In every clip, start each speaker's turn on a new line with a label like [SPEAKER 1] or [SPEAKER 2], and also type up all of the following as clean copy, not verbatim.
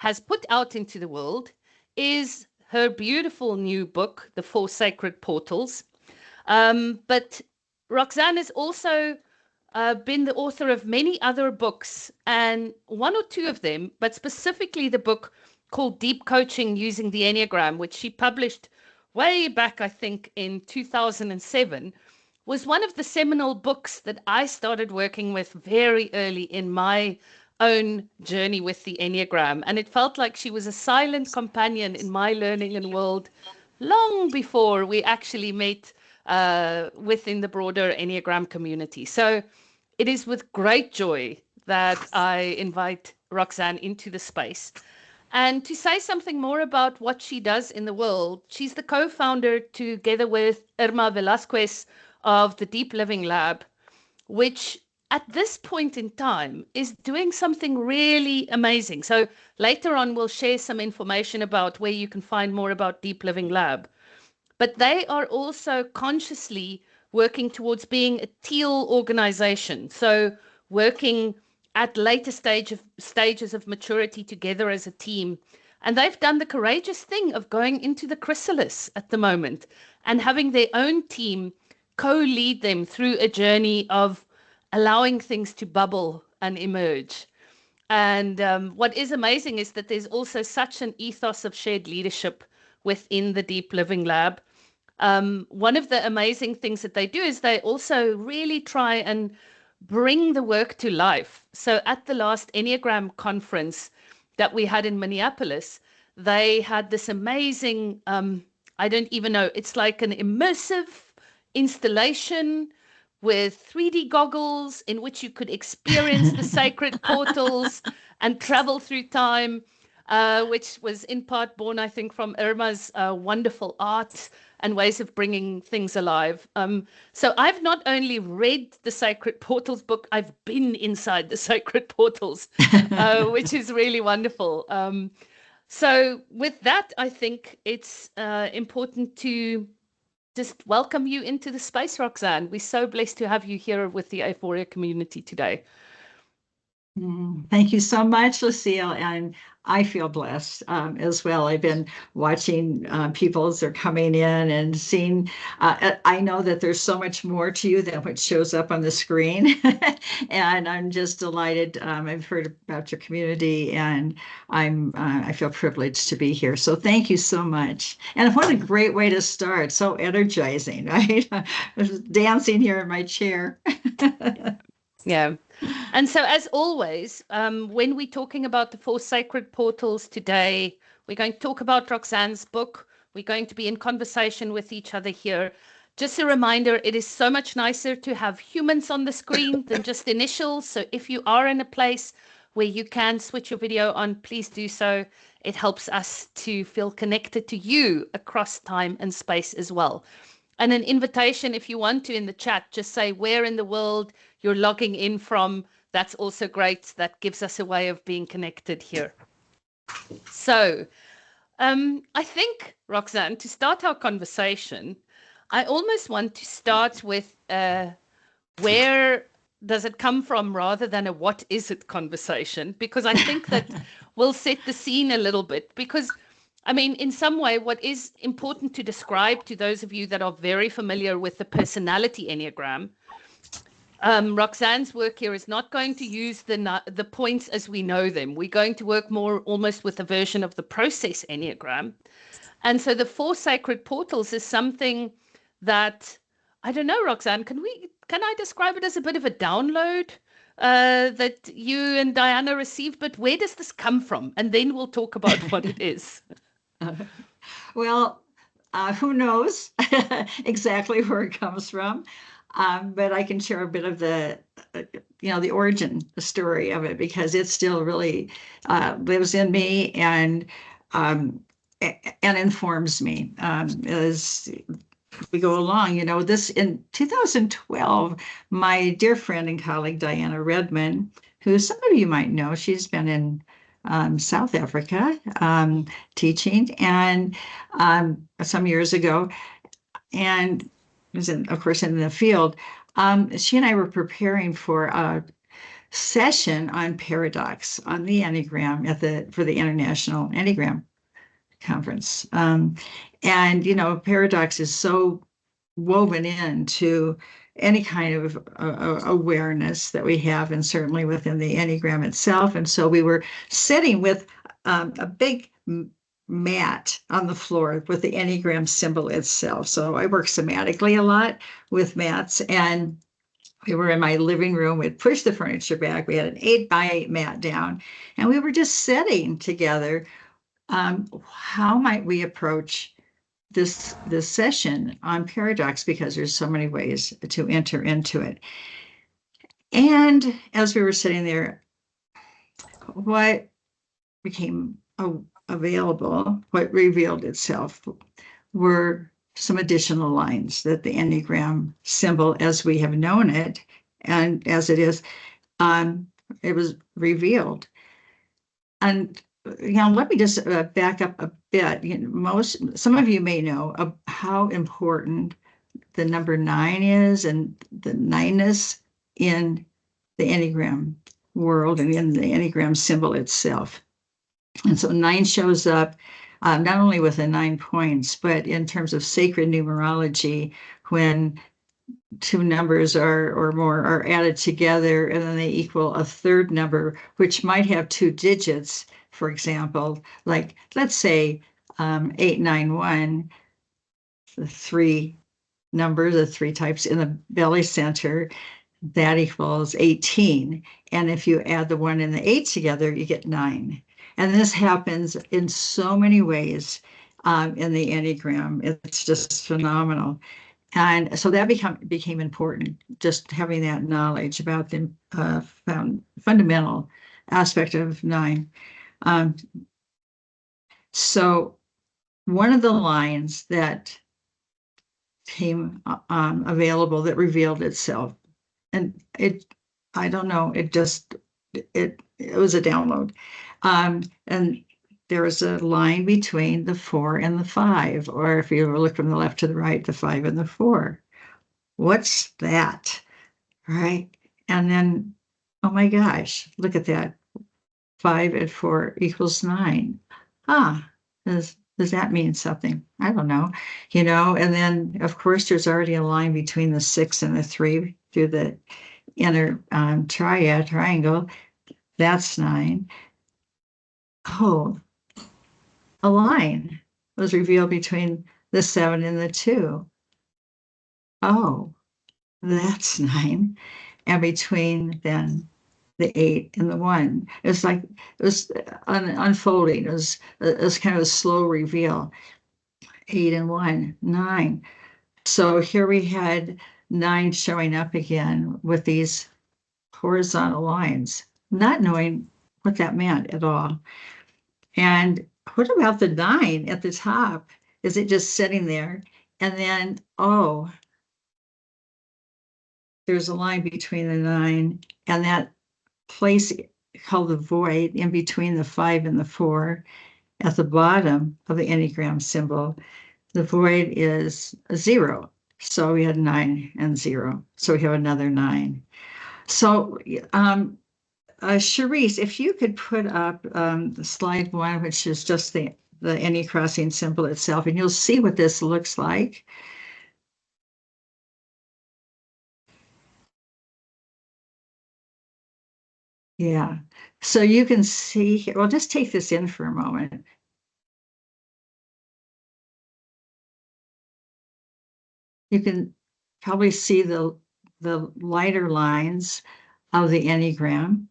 [SPEAKER 1] has put out into the world is her beautiful new book, The Four Sacred Portals. But Roxanne has also been the author of many other books, and one or two of them, but specifically the book called Deep Coaching Using the Enneagram, which she published way back, I think, in 2007, was one of the seminal books that I started working with very early in my own journey with the Enneagram. And it felt like she was a silent companion in my learning and world long before we actually met within the broader Enneagram community. So it is with great joy that I invite Roxanne into the space. And to say something more about what she does in the world, she's the co-founder together with Irma Velasquez of the Deep Living Lab, which at this point in time is doing something really amazing. So later on, we'll share some information about where you can find more about Deep Living Lab. But they are also consciously working towards being a teal organization. So working at later stages of maturity together as a team. And they've done the courageous thing of going into the chrysalis at the moment and having their own team co-lead them through a journey of allowing things to bubble and emerge. And what is amazing is that there's also such an ethos of shared leadership within the Deep Living Lab. One of the amazing things that they do is they also really try and bring the work to life. So at the last Enneagram conference that we had in Minneapolis, they had this amazing, I don't even know, it's like an immersive installation with 3D goggles in which you could experience the sacred portals and travel through time, which was in part born, I think, from Irma's wonderful art and ways of bringing things alive. So I've not only read the Sacred Portals book, I've been inside the Sacred Portals, which is really wonderful. So with that, I think it's important to just welcome you into the space, Roxanne. We're so blessed to have you here with the Aephoria community today.
[SPEAKER 2] Thank you so much, Lucille. And I feel blessed as well. I've been watching people as they're coming in and seeing. I know that there's so much more to you than what shows up on the screen. And I'm just delighted. I've heard about your community, and I feel privileged to be here. So thank you so much. And what a great way to start. So energizing, right? I was dancing here in my chair.
[SPEAKER 1] Yeah. And so, as always, when we're talking about the four sacred portals today, we're going to talk about Roxanne's book. We're going to be in conversation with each other here. Just a reminder, it is so much nicer to have humans on the screen than just initials. So if you are in a place where you can switch your video on, please do so. It helps us to feel connected to you across time and space as well. And an invitation, if you want to, in the chat, just say where in the world you're logging in from. That's also great. That gives us a way of being connected here. So I think, Roxanne, to start our conversation, I almost want to start with where does it come from rather than a what is it conversation, because I think that will set the scene a little bit. Because I mean, in some way, what is important to describe to those of you that are very familiar with the personality Enneagram, Roxanne's work here is not going to use the points as we know them. We're going to work more almost with a version of the process Enneagram. And so the four sacred portals is something that, I don't know, Roxanne, can I describe it as a bit of a download that you and Diana received? But where does this come from? And then we'll talk about what it is.
[SPEAKER 2] Well, who knows exactly where it comes from, but I can share a bit of the origin, the story of it, because it still really lives in me and informs me as we go along. This in 2012, my dear friend and colleague Diana Redmond, who some of you might know, she's been in South Africa teaching, and some years ago, and was of course in the field. She and I were preparing for session on paradox on the Enneagram for the International Enneagram Conference. And, paradox is so woven into any kind of awareness that we have, and certainly within the Enneagram itself. And so we were sitting with a big mat on the floor with the Enneagram symbol itself. So I work somatically a lot with mats, and we were in my living room. We'd pushed the furniture back. We had an 8x8 mat down, and we were just sitting together. How might we approach this session on paradox, because there's so many ways to enter into it. And as we were sitting there, what became available, what revealed itself, were some additional lines that the Enneagram symbol, as we have known it and as it is, it was revealed. And let me just back up a bit. Some of you may know how important the number 9 is, and the 9ness in the Enneagram world and in the Enneagram symbol itself. And so 9 shows up not only with the 9 points, but in terms of sacred numerology, when 2 numbers or more are added together, and then they equal a third number, which might have 2 digits. For example, like let's say 891, the 3 numbers, the 3 types in the belly center, that equals 18. And if you add the 1 and the 8 together, you get 9. And this happens in so many ways in the Enneagram. It's just phenomenal. And so that became important, just having that knowledge about the fundamental aspect of 9. So one of the lines that came available that revealed itself, and I don't know, it was a download. And there was a line between the 4 and the 5, or if you look from the left to the right, the 5 and the 4. What's that? Right? And then, oh my gosh, look at that. 5 and 4 equals 9. Does that mean something? I don't know. And then, of course, there's already a line between the 6 and the 3 through the inner triangle. That's 9. Oh, a line was revealed between the 7 and the 2. Oh, that's 9. And between then the 8 and the 1. It was unfolding. It was kind of a slow reveal. 8 and 1, 9. So here we had 9 showing up again with these horizontal lines, not knowing what that meant at all. And what about the 9 at the top? Is it just sitting there? And then, there's a line between the 9 and that place called the void in between the 5 and the 4 at the bottom of the Enneagram symbol. The void is a 0. So we had 9 and 0. So we have another 9. So, Charisse, if you could put up the slide 1, which is just the Enne crossing symbol itself, and you'll see what this looks like. Yeah. So you can see here, well, just take this in for a moment. You can probably see the lighter lines of the Enneagram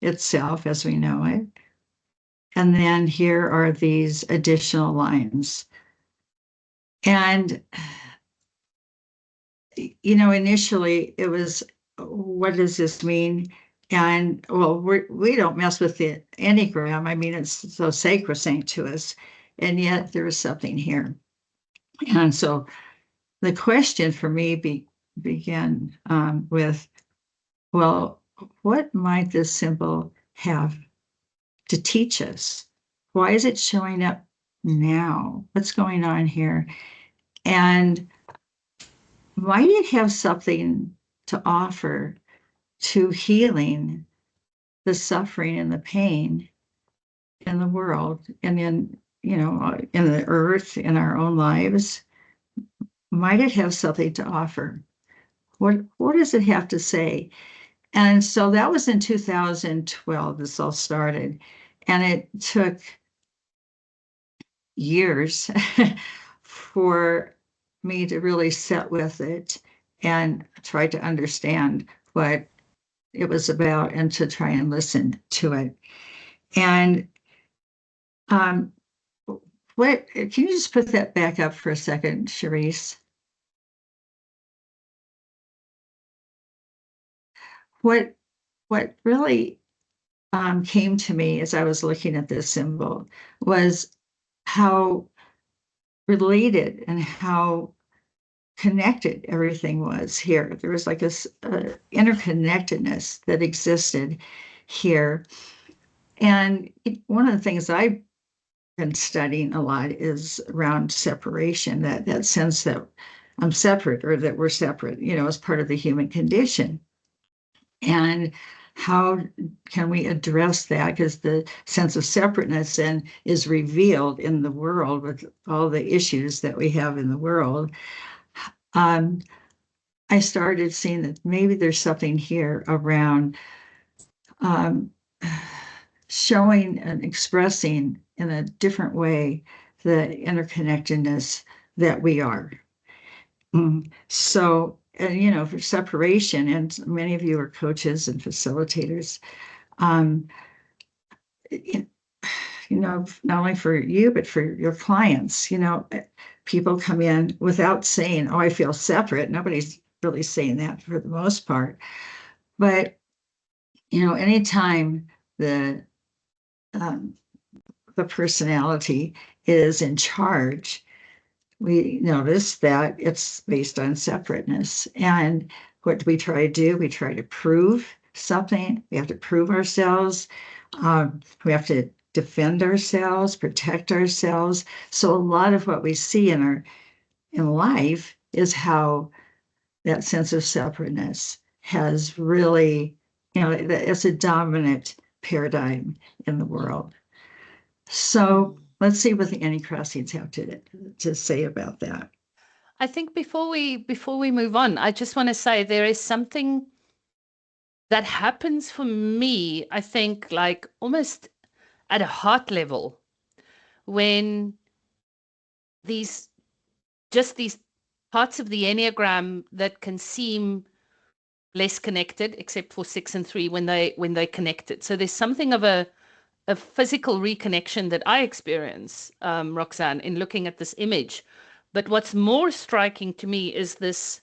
[SPEAKER 2] itself as we know it. And then here are these additional lines. And, initially it was, what does this mean? And, well, we don't mess with the Enneagram. I mean, it's so sacrosanct to us. And yet there is something here. And so the question for me began with, well, what might this symbol have to teach us? Why is it showing up now? What's going on here? And might it have something to offer to healing the suffering and the pain in the world and in the earth, in our own lives, might it have something to offer? What does it have to say? And so that was in 2012, this all started. And it took years for me to really sit with it and try to understand what it was about and to try and listen to it. And um, what can you just put that back up for a second, Charisse? What what really came to me as I was looking at this symbol was how related and how connected everything was here. There was like this interconnectedness that existed here. And one of the things I've been studying a lot is around separation, that sense that I'm separate or that we're separate, as part of the human condition. And how can we address that? Because the sense of separateness then is revealed in the world with all the issues that we have in the world. I started seeing that maybe there's something here around um, showing and expressing in a different way the interconnectedness that we are. So, and for separation, and many of you are coaches and facilitators, um, not only for you, but for your clients, people come in without saying, oh, I feel separate. Nobody's really saying that for the most part. But, anytime um, the personality is in charge, we notice that it's based on separateness. And what do we try to do? We try to prove something. We have to prove ourselves. We have to defend ourselves, protect ourselves. So a lot of what we see in life is how that sense of separateness has really, it's a dominant paradigm in the world. So let's see what the Anti-Crossings have to say about that.
[SPEAKER 1] I think before we move on, I just want to say there is something that happens for me, I think, like almost at a heart level when these parts of the Enneagram that can seem less connected, except for 6 and 3 when they connected. So there's something of a physical reconnection that I experience, Roxanne, in looking at this image. But what's more striking to me is this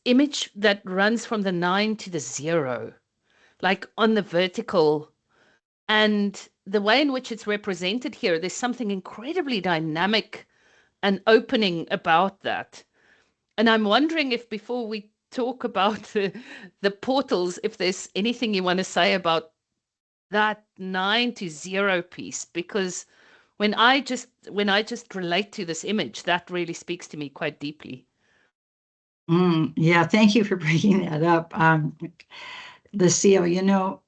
[SPEAKER 1] image that runs from the 9 to the 0, like on the vertical. And the way in which it's represented here, there's something incredibly dynamic and opening about that. And I'm wondering if before we talk about the portals, if there's anything you want to say about that 9 to 0 piece, because when I just relate to this image, that really speaks to me quite deeply.
[SPEAKER 2] Yeah, thank you for bringing that up. Lucille,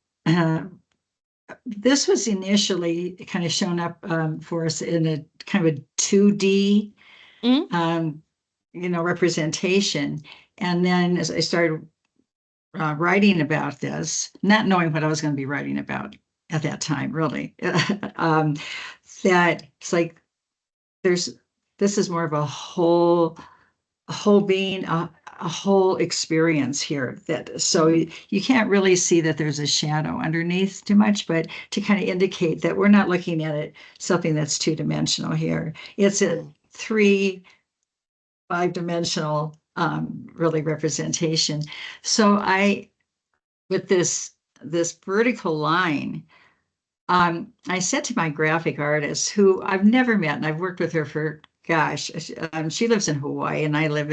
[SPEAKER 2] this was initially kind of shown up for us in a kind of a 2D, representation. And then as I started writing about this, not knowing what I was going to be writing about at that time, really, that it's like this is more of a whole being, a whole experience here. So you can't really see that there's a shadow underneath too much, but to kind of indicate that we're not looking at it something that's two-dimensional here. It's a 5-dimensional really representation. So with this vertical line, I said to my graphic artist, who I've never met, and I've worked with her for, gosh, she lives in Hawaii, and I live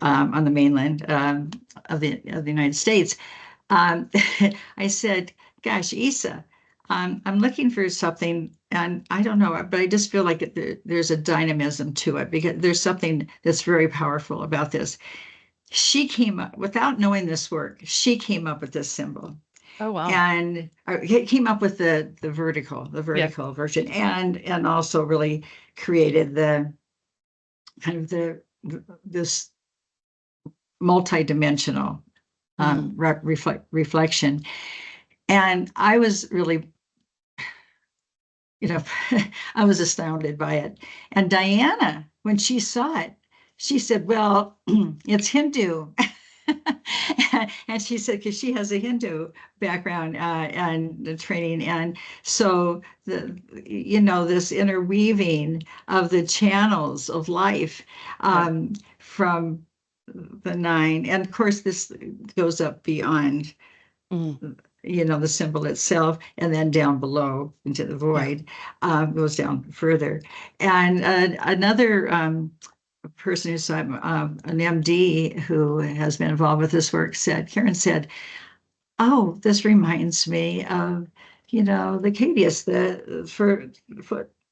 [SPEAKER 2] on the mainland of the United States. I said, gosh, Isa, I'm looking for something, and I don't know, but I just feel like there's a dynamism to it, because there's something that's very powerful about this. she came up, without knowing this work, she came up with this symbol.
[SPEAKER 1] Oh, wow.
[SPEAKER 2] And it came up with the vertical
[SPEAKER 1] Yeah.
[SPEAKER 2] version, and also really created the kind of this multidimensional reflection. And I was really, I was astounded by it. And Diana, when she saw it, she said, well, it's Hindu. And she said, because she has a Hindu background and the training. And so this interweaving of the channels of life from the nine. And of course, this goes up beyond the symbol itself, and then down below into the void, goes down further. And another person who's an MD who has been involved with this work Karen said, oh, this reminds me of, the Cadius, for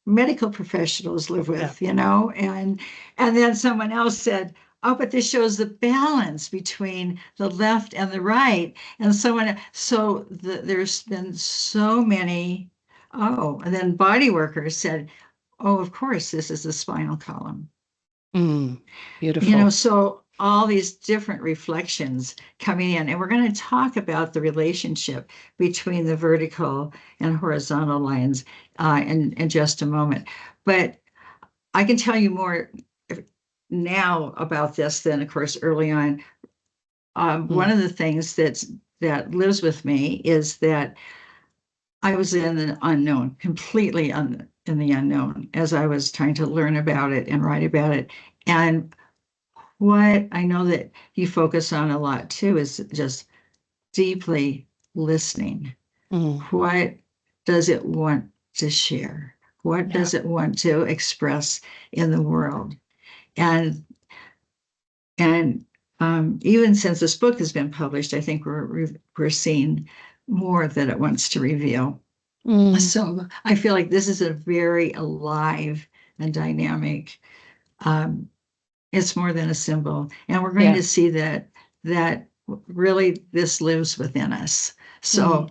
[SPEAKER 2] medical professionals live with, and then someone else said, oh, but this shows the balance between the left and the right. And there's been so many, and then body workers said, oh, of course, this is the spinal column.
[SPEAKER 1] Beautiful.
[SPEAKER 2] So all these different reflections coming in, and we're going to talk about the relationship between the vertical and horizontal lines in just a moment. But I can tell you more now about this than, of course, early on. One of the things that lives with me is that I was in the unknown, completely in the unknown, as I was trying to learn about it and write about it. And what I know that you focus on a lot too is just deeply listening. What does it want to share? What does it want to express in the world? And even since this book has been published, I think we're seeing more that it wants to reveal. So I feel like this is a very alive and dynamic. It's more than a symbol, and we're going to see that really this lives within us. So.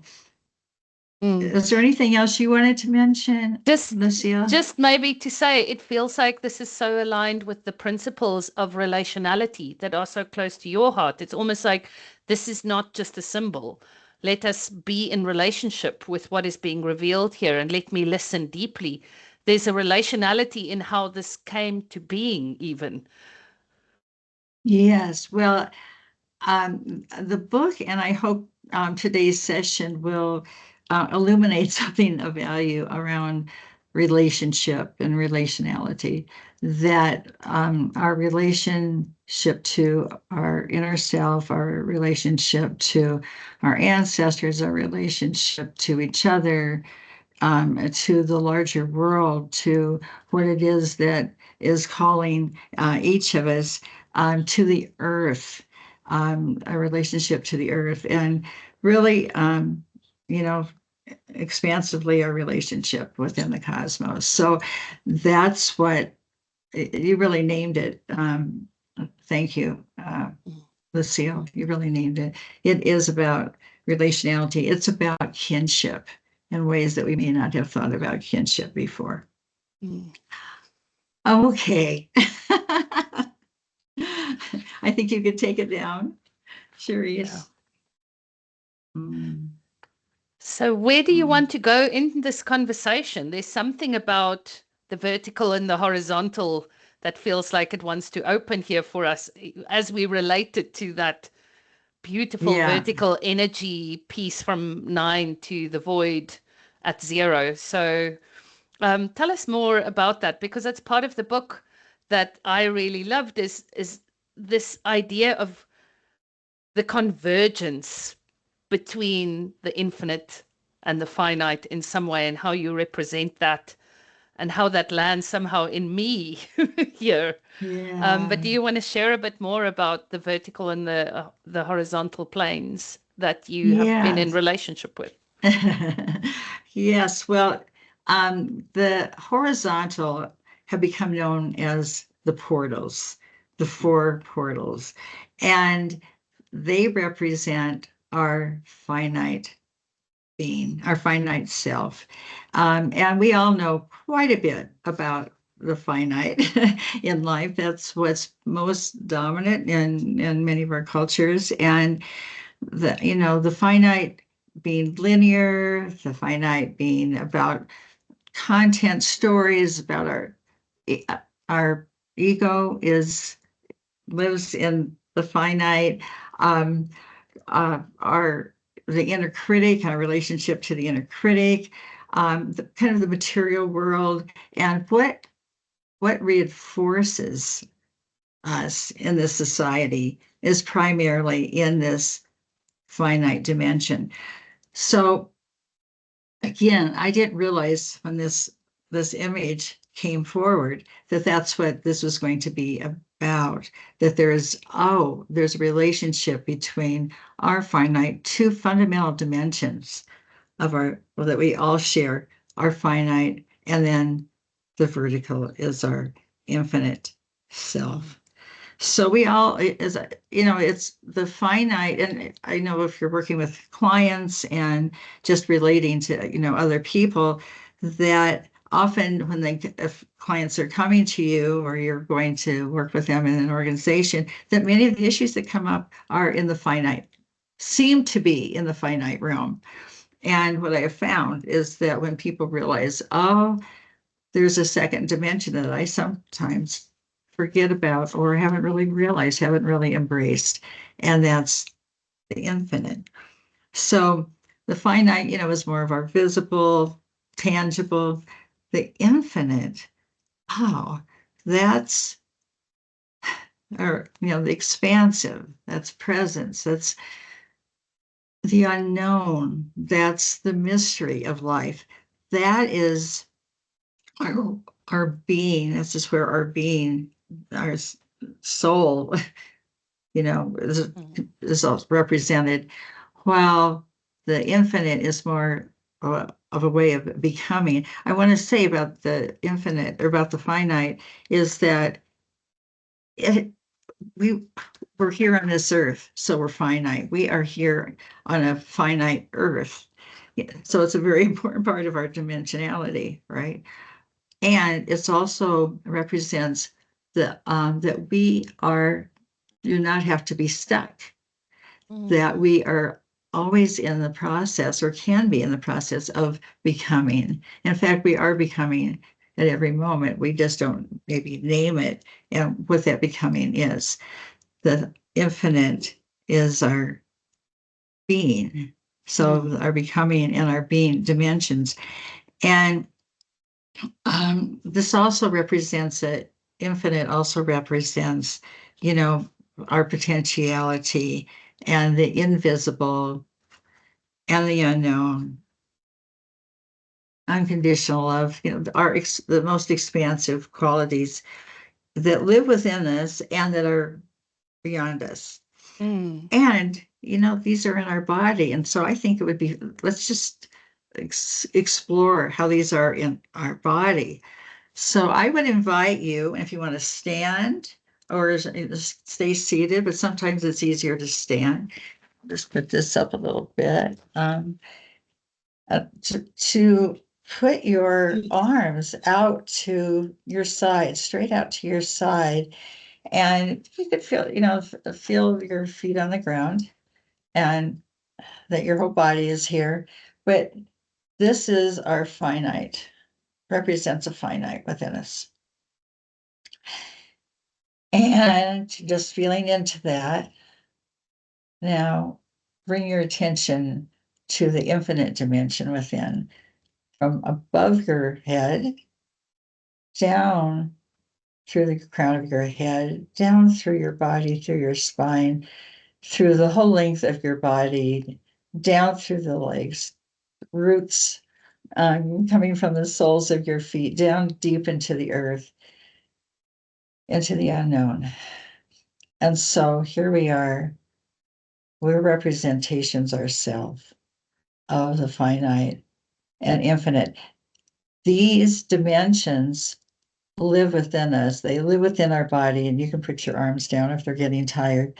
[SPEAKER 2] Is there anything else you wanted to mention, Lucille?
[SPEAKER 1] Just maybe to say, it feels like this is so aligned with the principles of relationality that are so close to your heart. It's almost like this is not just a symbol. Let us be in relationship with what is being revealed here, and let me listen deeply. There's a relationality in how this came to being, even.
[SPEAKER 2] Yes. Well, the book, and I hope today's session will illuminate something of value around relationship and relationality, that our relationship to our inner self, our relationship to our ancestors, our relationship to each other, to the larger world, to what it is that is calling each of us to the earth, a relationship to the earth, and really, expansively our relationship within the cosmos. So that's what you really named it. Thank you, Lucille. You really named it. It is about relationality. It's about kinship in ways that we may not have thought about kinship before. Okay. I think you could take it down, Cherise.
[SPEAKER 1] So where do you want to go in this conversation? There's something about the vertical and the horizontal that feels like it wants to open here for us as we relate it to that beautiful vertical energy piece from 9 to the void at 0. So tell us more about that, because that's part of the book that I really loved is this idea of the convergence between the infinite and the finite in some way, and how you represent that and how that lands somehow in me here. But do you want to share a bit more about the vertical and the horizontal planes that you have been in relationship with?
[SPEAKER 2] Yes, well, the horizontal have become known as the portals, the four portals, and they represent our finite being, our finite self. And we all know quite a bit about the finite in life. That's what's most dominant in many of our cultures. And the finite being linear, the finite being about content stories, about our ego lives in the finite. Um, our the inner critic, our relationship to the inner critic, kind of the material world, and what reinforces us in this society is primarily in this finite dimension. So again, I didn't realize when this image came forward that that's what this was going to be about, that there's a relationship between our finite, two fundamental dimensions that we all share, our finite, and then the vertical is our infinite self. So we all, it's the finite. And I know if you're working with clients and just relating to, other people, that often if clients are coming to you or you're going to work with them in an organization, that many of the issues that come up are in the finite, seem to be in the finite realm. And what I have found is that when people realize, oh, there's a second dimension that I sometimes forget about or haven't really realized, haven't really embraced, and that's the infinite. So the finite, is more of our visible, tangible. The infinite, oh, that's the expansive, that's presence, that's the unknown, that's the mystery of life. That is our being. This is where our being, our soul, is represented, while the infinite is more of a way of becoming. I want to say about the infinite, or about the finite, is that we're here on this earth, so we're finite. We are here on a finite earth. So it's a very important part of our dimensionality, right? And it's also represents that we do not have to be stuck, that we are always in the process, or can be in the process of becoming. In fact, we are becoming at every moment. We just don't maybe name it and what that becoming is. The infinite is our being. So our becoming and our being dimensions. And this also represents it. Infinite also represents, our potentiality and the invisible and the unknown, unconditional love, the most expansive qualities that live within us and that are beyond us. And, these are in our body. And so I think it would be, let's just explore how these are in our body. So I would invite you, if you want to stand or stay seated, but sometimes it's easier to stand. Just put this up a little bit. To put your arms out to your side, straight out to your side. And you could feel your feet on the ground and that your whole body is here. But this is our finite, represents a finite within us. And just feeling into that. Now, bring your attention to the infinite dimension within, from above your head, down through the crown of your head, down through your body, through your spine, through the whole length of your body, down through the legs, roots coming from the soles of your feet, down deep into the earth, into the unknown. And so here we are. We're representations ourselves of the finite and infinite. These dimensions live within us. They live within our body, and you can put your arms down if they're getting tired.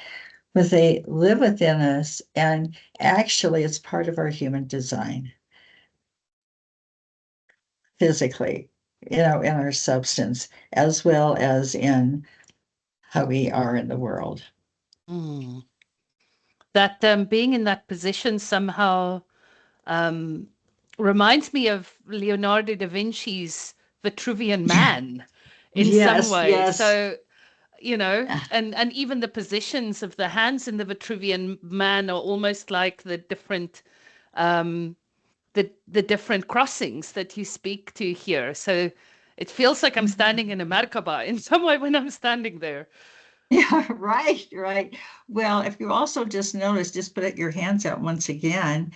[SPEAKER 2] But they live within us, and actually, it's part of our human design, physically, in our substance, as well as in how we are in the world.
[SPEAKER 1] Mm. That being in that position somehow um, reminds me of Leonardo da Vinci's Vitruvian Man in some
[SPEAKER 2] Yes,
[SPEAKER 1] way.
[SPEAKER 2] yes.
[SPEAKER 1] So, and even the positions of the hands in the Vitruvian Man are almost like the different um, the different crossings that you speak to here. So it feels like I'm standing in a Merkaba in some way when I'm standing there.
[SPEAKER 2] Yeah, right, right. Well, if you also just notice, just put your hands out once again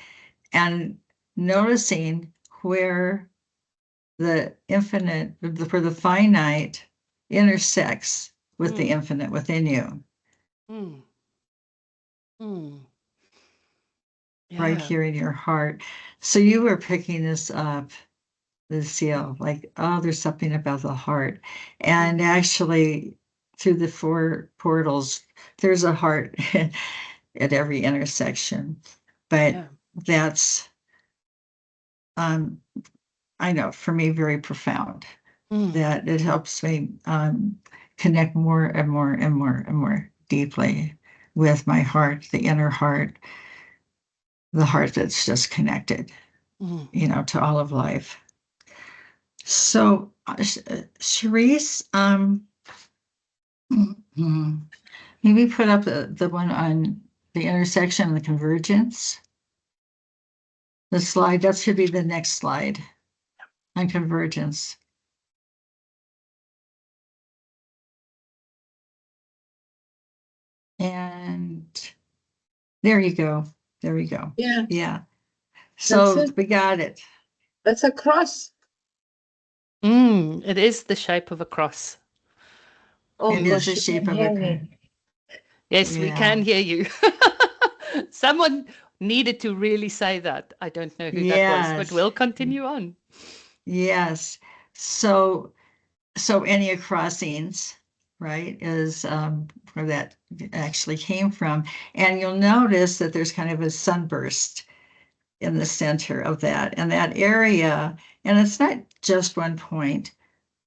[SPEAKER 2] and noticing where the infinite, where the finite intersects with the
[SPEAKER 1] Mm,
[SPEAKER 2] infinite within you,
[SPEAKER 1] mm, mm.
[SPEAKER 2] right
[SPEAKER 1] Yeah.
[SPEAKER 2] here in your heart. So you were picking this up, Lucille, like, oh, there's something about the heart. And
[SPEAKER 1] Mm,
[SPEAKER 2] actually, through the four portals, there's a heart at every intersection. But
[SPEAKER 1] yeah.
[SPEAKER 2] that's, um, I know, for me, very profound.
[SPEAKER 1] Mm,
[SPEAKER 2] That it helps me connect more and more and more and more deeply with my heart, the inner heart, the heart that's just connected,
[SPEAKER 1] mm.
[SPEAKER 2] to all of life. So, Charisse, maybe put up the one on the intersection and the convergence. The slide, that should be the next slide on convergence. And there you go. There we go.
[SPEAKER 3] Yeah,
[SPEAKER 2] Yeah.
[SPEAKER 3] that's
[SPEAKER 2] So
[SPEAKER 3] it.
[SPEAKER 2] we got it.
[SPEAKER 3] That's a cross.
[SPEAKER 1] It is the shape of a cross.
[SPEAKER 3] Oh
[SPEAKER 2] It is the
[SPEAKER 3] gosh, you
[SPEAKER 2] shape
[SPEAKER 3] can
[SPEAKER 2] of a
[SPEAKER 3] hear
[SPEAKER 2] cross.
[SPEAKER 3] me.
[SPEAKER 1] Yes, we
[SPEAKER 2] Yeah.
[SPEAKER 1] can hear you. Someone needed to really say that. I don't know who that was, but
[SPEAKER 2] Yes.
[SPEAKER 1] we'll continue on.
[SPEAKER 2] Yes. So Ennea crossings, right, is where that actually came from. And you'll notice that there's kind of a sunburst in the center of that. And that area, and it's not just one point,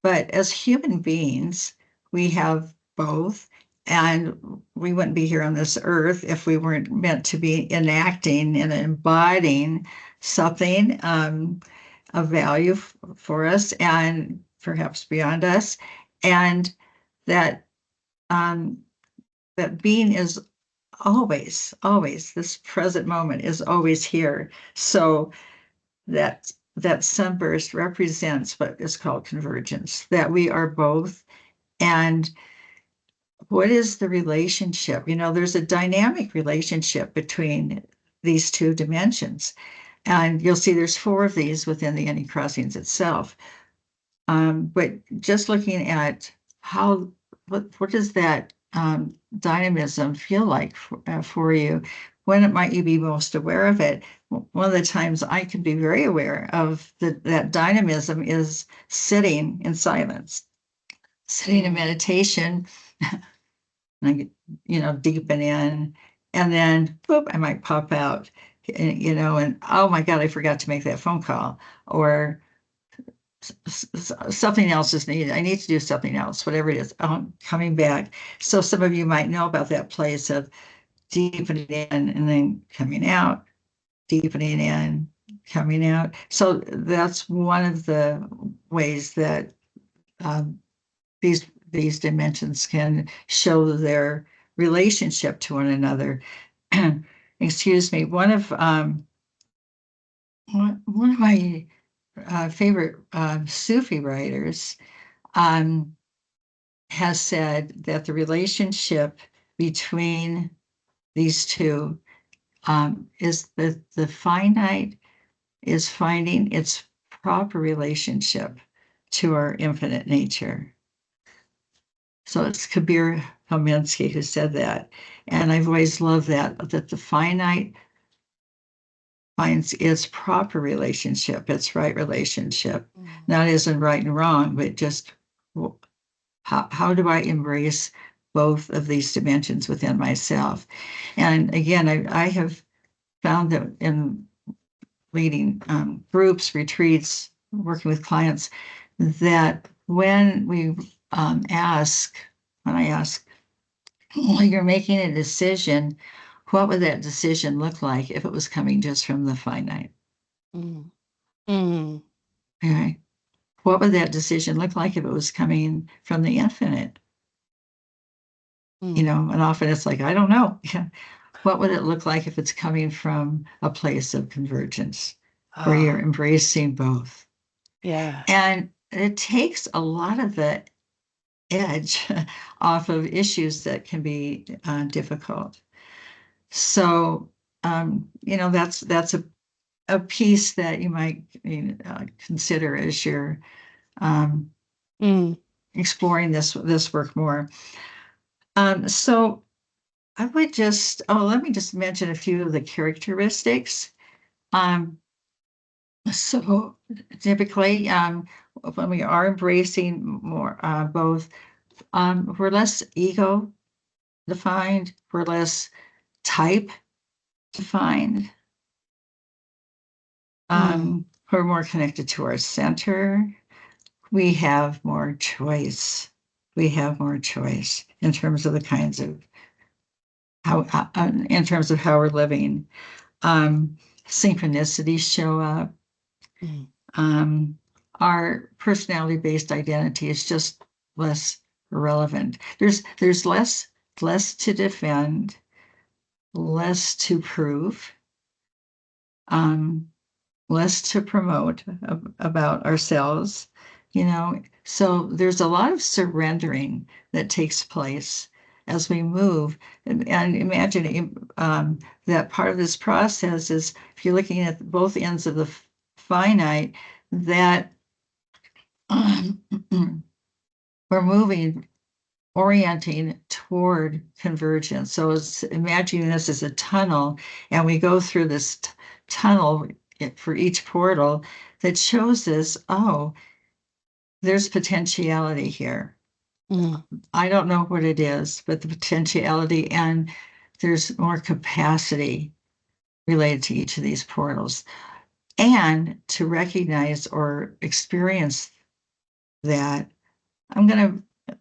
[SPEAKER 2] but as human beings, we have both. And we wouldn't be here on this earth if we weren't meant to be enacting and embodying something of value for us and perhaps beyond us. And that um, that being is always, this present moment is always here. So that sunburst represents what is called convergence, that we are both. And what is the relationship? There's a dynamic relationship between these two dimensions. And you'll see there's four of these within the Any Crossings itself. But just looking at what does that dynamism feel like for you? When might you be most aware of it? One of the times I can be very aware of that dynamism is sitting in silence, sitting in meditation, and I get, deepen in, and then boop, I might pop out, and oh my God, I forgot to make that phone call, or something else is needed. I need to do something else, whatever it is. Coming back. So some of you might know about that place of deepening in and then coming out, deepening in, coming out. So that's one of the ways that um, these dimensions can show their relationship to one another. Excuse me. One of my favorite Sufi writers um, has said that the relationship between these two is that the finite is finding its proper relationship to our infinite nature. So it's Kabir Homensky who said that. And I've always loved that the finite finds its proper relationship, its right relationship,
[SPEAKER 1] Mm,
[SPEAKER 2] not as in right and wrong, but just how do I embrace both of these dimensions within myself? And again, I have found that in leading groups, retreats, working with clients, that when I ask, well, you're making a decision, what would that decision look like if it was coming just from the finite?
[SPEAKER 1] Mm. Mm.
[SPEAKER 2] Okay. What would that decision look like if it was coming from the infinite?
[SPEAKER 1] Mm.
[SPEAKER 2] And often it's like, I don't know. What would it look like if it's coming from a place of convergence where you're embracing both?
[SPEAKER 1] Yeah.
[SPEAKER 2] And it takes a lot of the edge off of issues that can be difficult. So, that's a piece that you might consider as you're exploring this work more. So I would let me just mention a few of the characteristics. So typically, when we are embracing more both, we're less ego defined, we're less type defined. We're more connected to our center. We have more choice. We have more choice in terms of the kinds of in terms of how we're living. Synchronicities show up. Our personality-based identity is just less relevant. There's less to defend, less to prove, less to promote about ourselves, So there's a lot of surrendering that takes place as we move. And imagine that part of this process is, if you're looking at both ends of the finite, that we're orienting toward convergence. So it's imagining this as a tunnel, and we go through this tunnel for each portal that shows us, there's potentiality here. I don't know what it is, but the potentiality, and there's more capacity related to each of these portals. And to recognize or experience that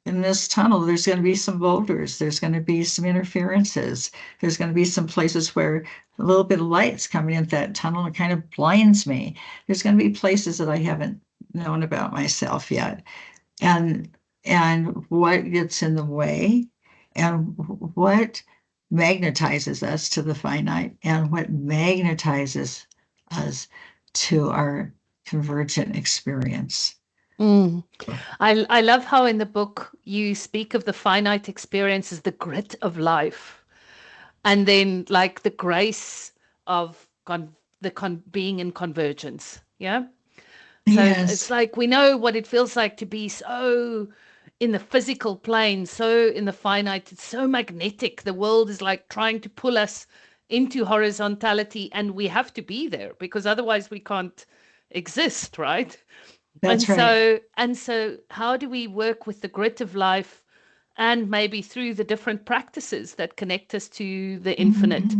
[SPEAKER 2] in this tunnel, there's going to be some boulders, there's going to be some interferences, there's going to be some places where a little bit of light's coming in that tunnel and kind of blinds me. There's going to be places that I haven't known about myself yet. And what gets in the way, and what magnetizes us to the finite, and what magnetizes us to our convergent experience.
[SPEAKER 1] I love how in the book you speak of the finite experience as the grit of life, and then like the grace of being in convergence. Yeah. So
[SPEAKER 2] Yes.
[SPEAKER 1] it's like we know what it feels like to be so in the physical plane, so in the finite. It's so magnetic. The world is like trying to pull us into horizontality, and we have to be there because otherwise we can't exist, right?
[SPEAKER 2] That's right.
[SPEAKER 1] So how do we work with the grit of life, and maybe through the different practices that connect us to the infinite,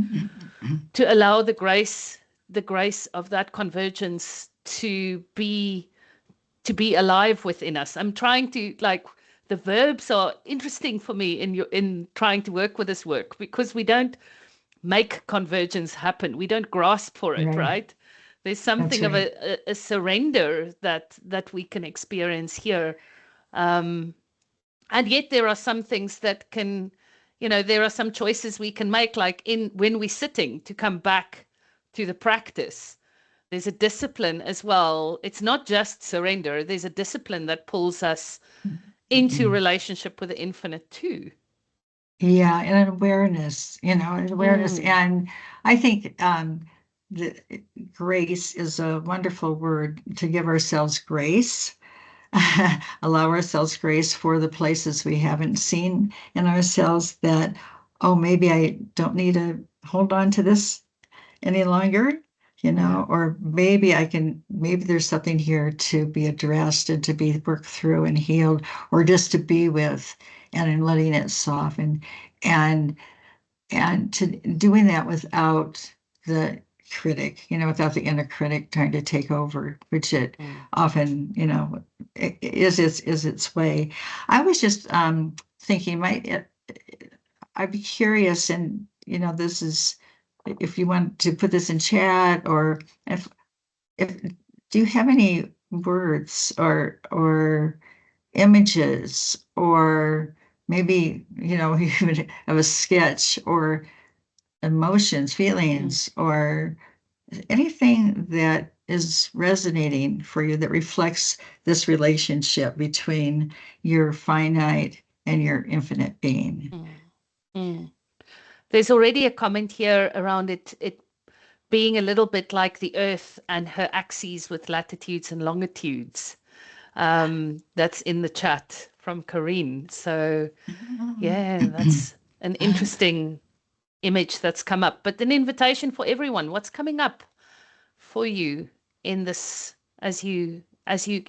[SPEAKER 1] to allow the grace of that convergence to be alive within us? I'm trying to, like, the verbs are interesting for me in trying to work with this work, because we don't make convergence happen. We don't grasp for it, right? There's something of a surrender that we can experience here. And yet there are some things that can, there are some choices we can make, like when we're sitting, to come back to the practice. There's a discipline as well. It's not just surrender. There's a discipline that pulls us into relationship with the infinite too.
[SPEAKER 2] Yeah, and an awareness, And I think the grace is a wonderful word, to give ourselves grace, allow ourselves grace for the places we haven't seen in ourselves, that, maybe I don't need to hold on to this any longer. you know, or maybe maybe there's something here to be addressed and to be worked through and healed, or just to be with and in letting it soften and to doing that without the critic, you know, without the inner critic trying to take over, which it often, you know, is its way. I was just thinking, I'd be curious, and you know, this is if you want to put this in chat, or if do you have any words or images, or maybe, you know, even of a sketch, or emotions, feelings, or anything that is resonating for you that reflects this relationship between your finite and your infinite being.
[SPEAKER 1] There's already a comment here around it being a little bit like the Earth and her axes with latitudes and longitudes. That's in the chat from Corinne. So yeah, that's an interesting image that's come up. But an invitation for everyone. What's coming up for you in this as you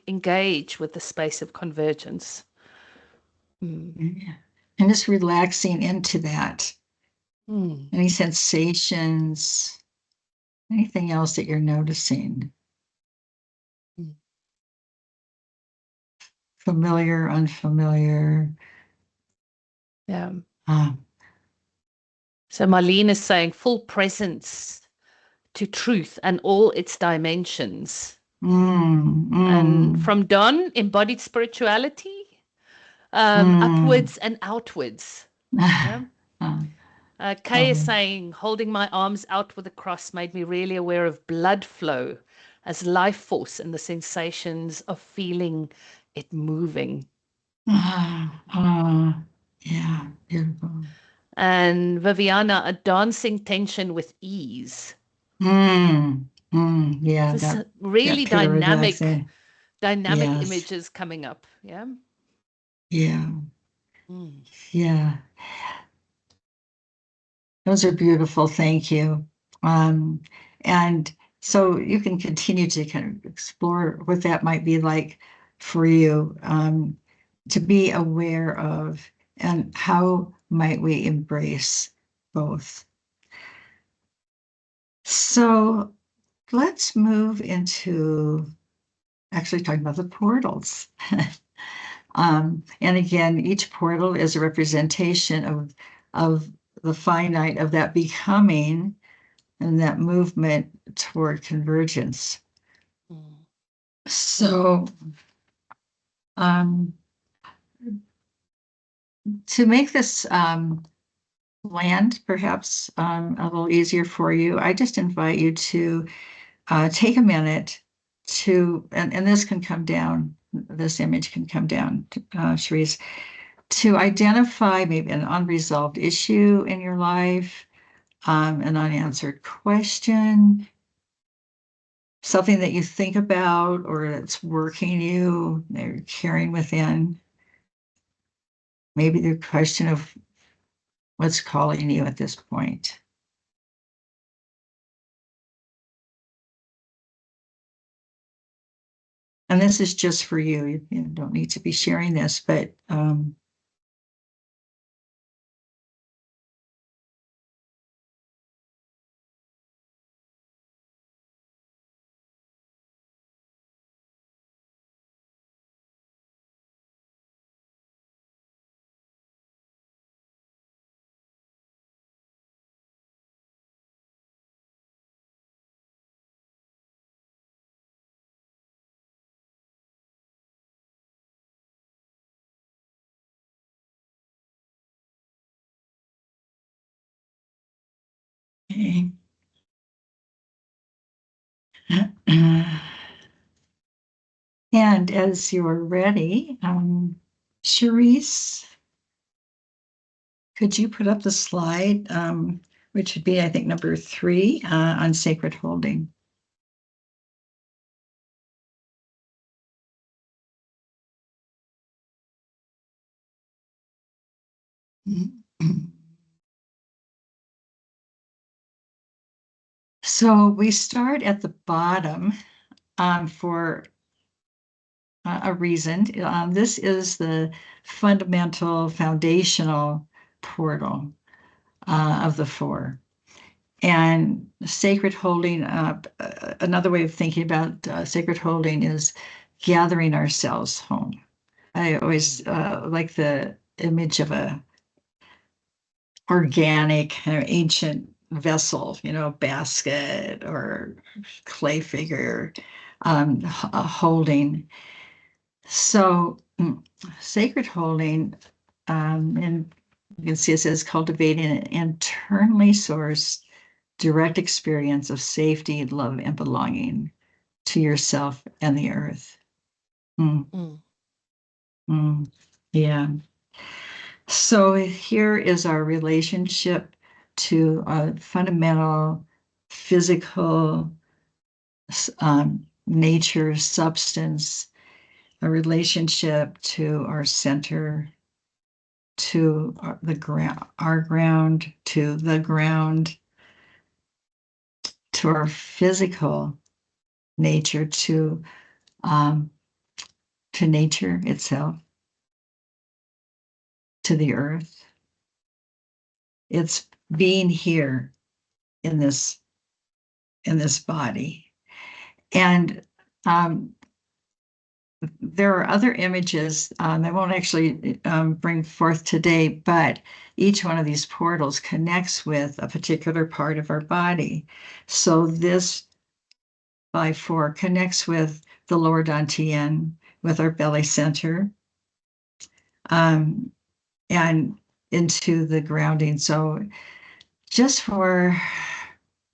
[SPEAKER 1] engage with the space of convergence?
[SPEAKER 2] Yeah. And just relaxing into that. Any sensations, anything else that you're noticing? Familiar, unfamiliar.
[SPEAKER 1] Yeah. So Marlene is saying full presence to truth and all its dimensions. And from Don, embodied spirituality, upwards and outwards. Yeah? Kay is saying, holding my arms out with a cross made me really aware of blood flow as life force and the sensations of feeling it moving.
[SPEAKER 2] Yeah, beautiful.
[SPEAKER 1] And Viviana, a dancing tension with ease.
[SPEAKER 2] Yeah,
[SPEAKER 1] This
[SPEAKER 2] that
[SPEAKER 1] really dynamic
[SPEAKER 2] yes.
[SPEAKER 1] images coming up. Yeah.
[SPEAKER 2] Yeah. Yeah. Those are beautiful. Thank you. And so you can continue to kind of explore what that might be like for you, to be aware of, and how might we embrace both. So let's move into actually talking about the portals. And again, each portal is a representation of the finite, of that becoming and that movement toward convergence. So to make this land perhaps a little easier for you, I just invite you to take a minute to, and this can come down, this image can come down, Cherise, to identify maybe an unresolved issue in your life, an unanswered question, something that you think about or that's working you, they're carrying within. Maybe the question of what's calling you at this point. And this is just for you. You don't need to be sharing this, but okay. And as you're ready, Cherise, could you put up the slide, which would be, I think, number 3 on sacred holding? So we start at the bottom for a reason. This is the fundamental, foundational portal of the four. And sacred holding, another way of thinking about sacred holding is gathering ourselves home. I always like the image of a organic, ancient vessel, basket or clay figure holding. So sacred holding, and you can see it says cultivating an internally sourced direct experience of safety, love, and belonging to yourself and the earth. Yeah. So here is our relationship to a fundamental physical nature, substance, a relationship to our center, to the ground, our ground, to the ground, to our physical nature, to nature itself, to the earth. It's being here in this body. And there are other images I won't actually bring forth today, but each one of these portals connects with a particular part of our body. So this by four connects with the lower dantian, with our belly center, and into the grounding. So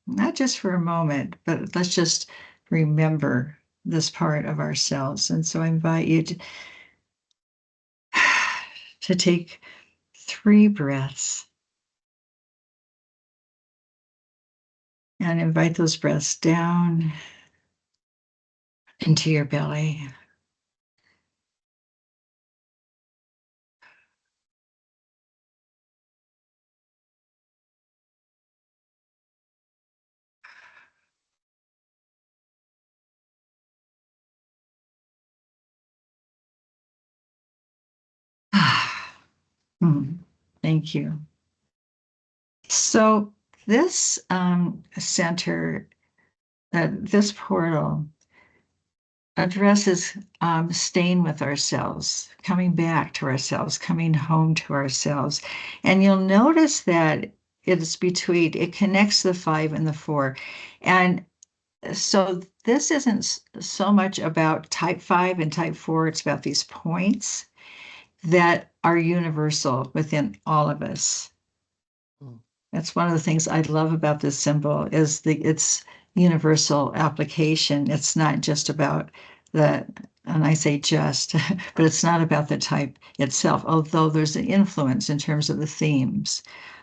[SPEAKER 2] not just for a moment, but let's just remember this part of ourselves. And so I invite you to take 3 breaths and invite those breaths down into your belly. Thank you. So this center, this portal addresses staying with ourselves, coming back to ourselves, coming home to ourselves. And you'll notice that it connects the 5 and the 4. And so this isn't so much about type 5 and type 4, it's about these points that are universal within all of us. That's one of the things I love about this symbol is its universal application. It's not just about and I say just, but it's not about the type itself, although there's an influence in terms of the themes,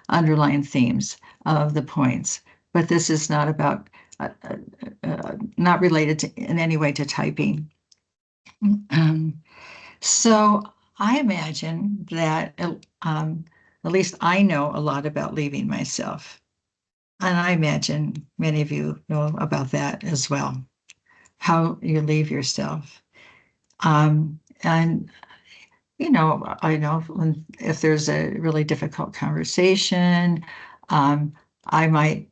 [SPEAKER 2] underlying themes of the points. But this is not about, not related in any way to typing. So I imagine that at least I know a lot about leaving myself. And I imagine many of you know about that as well, how you leave yourself. And, I know if there's a really difficult conversation, I might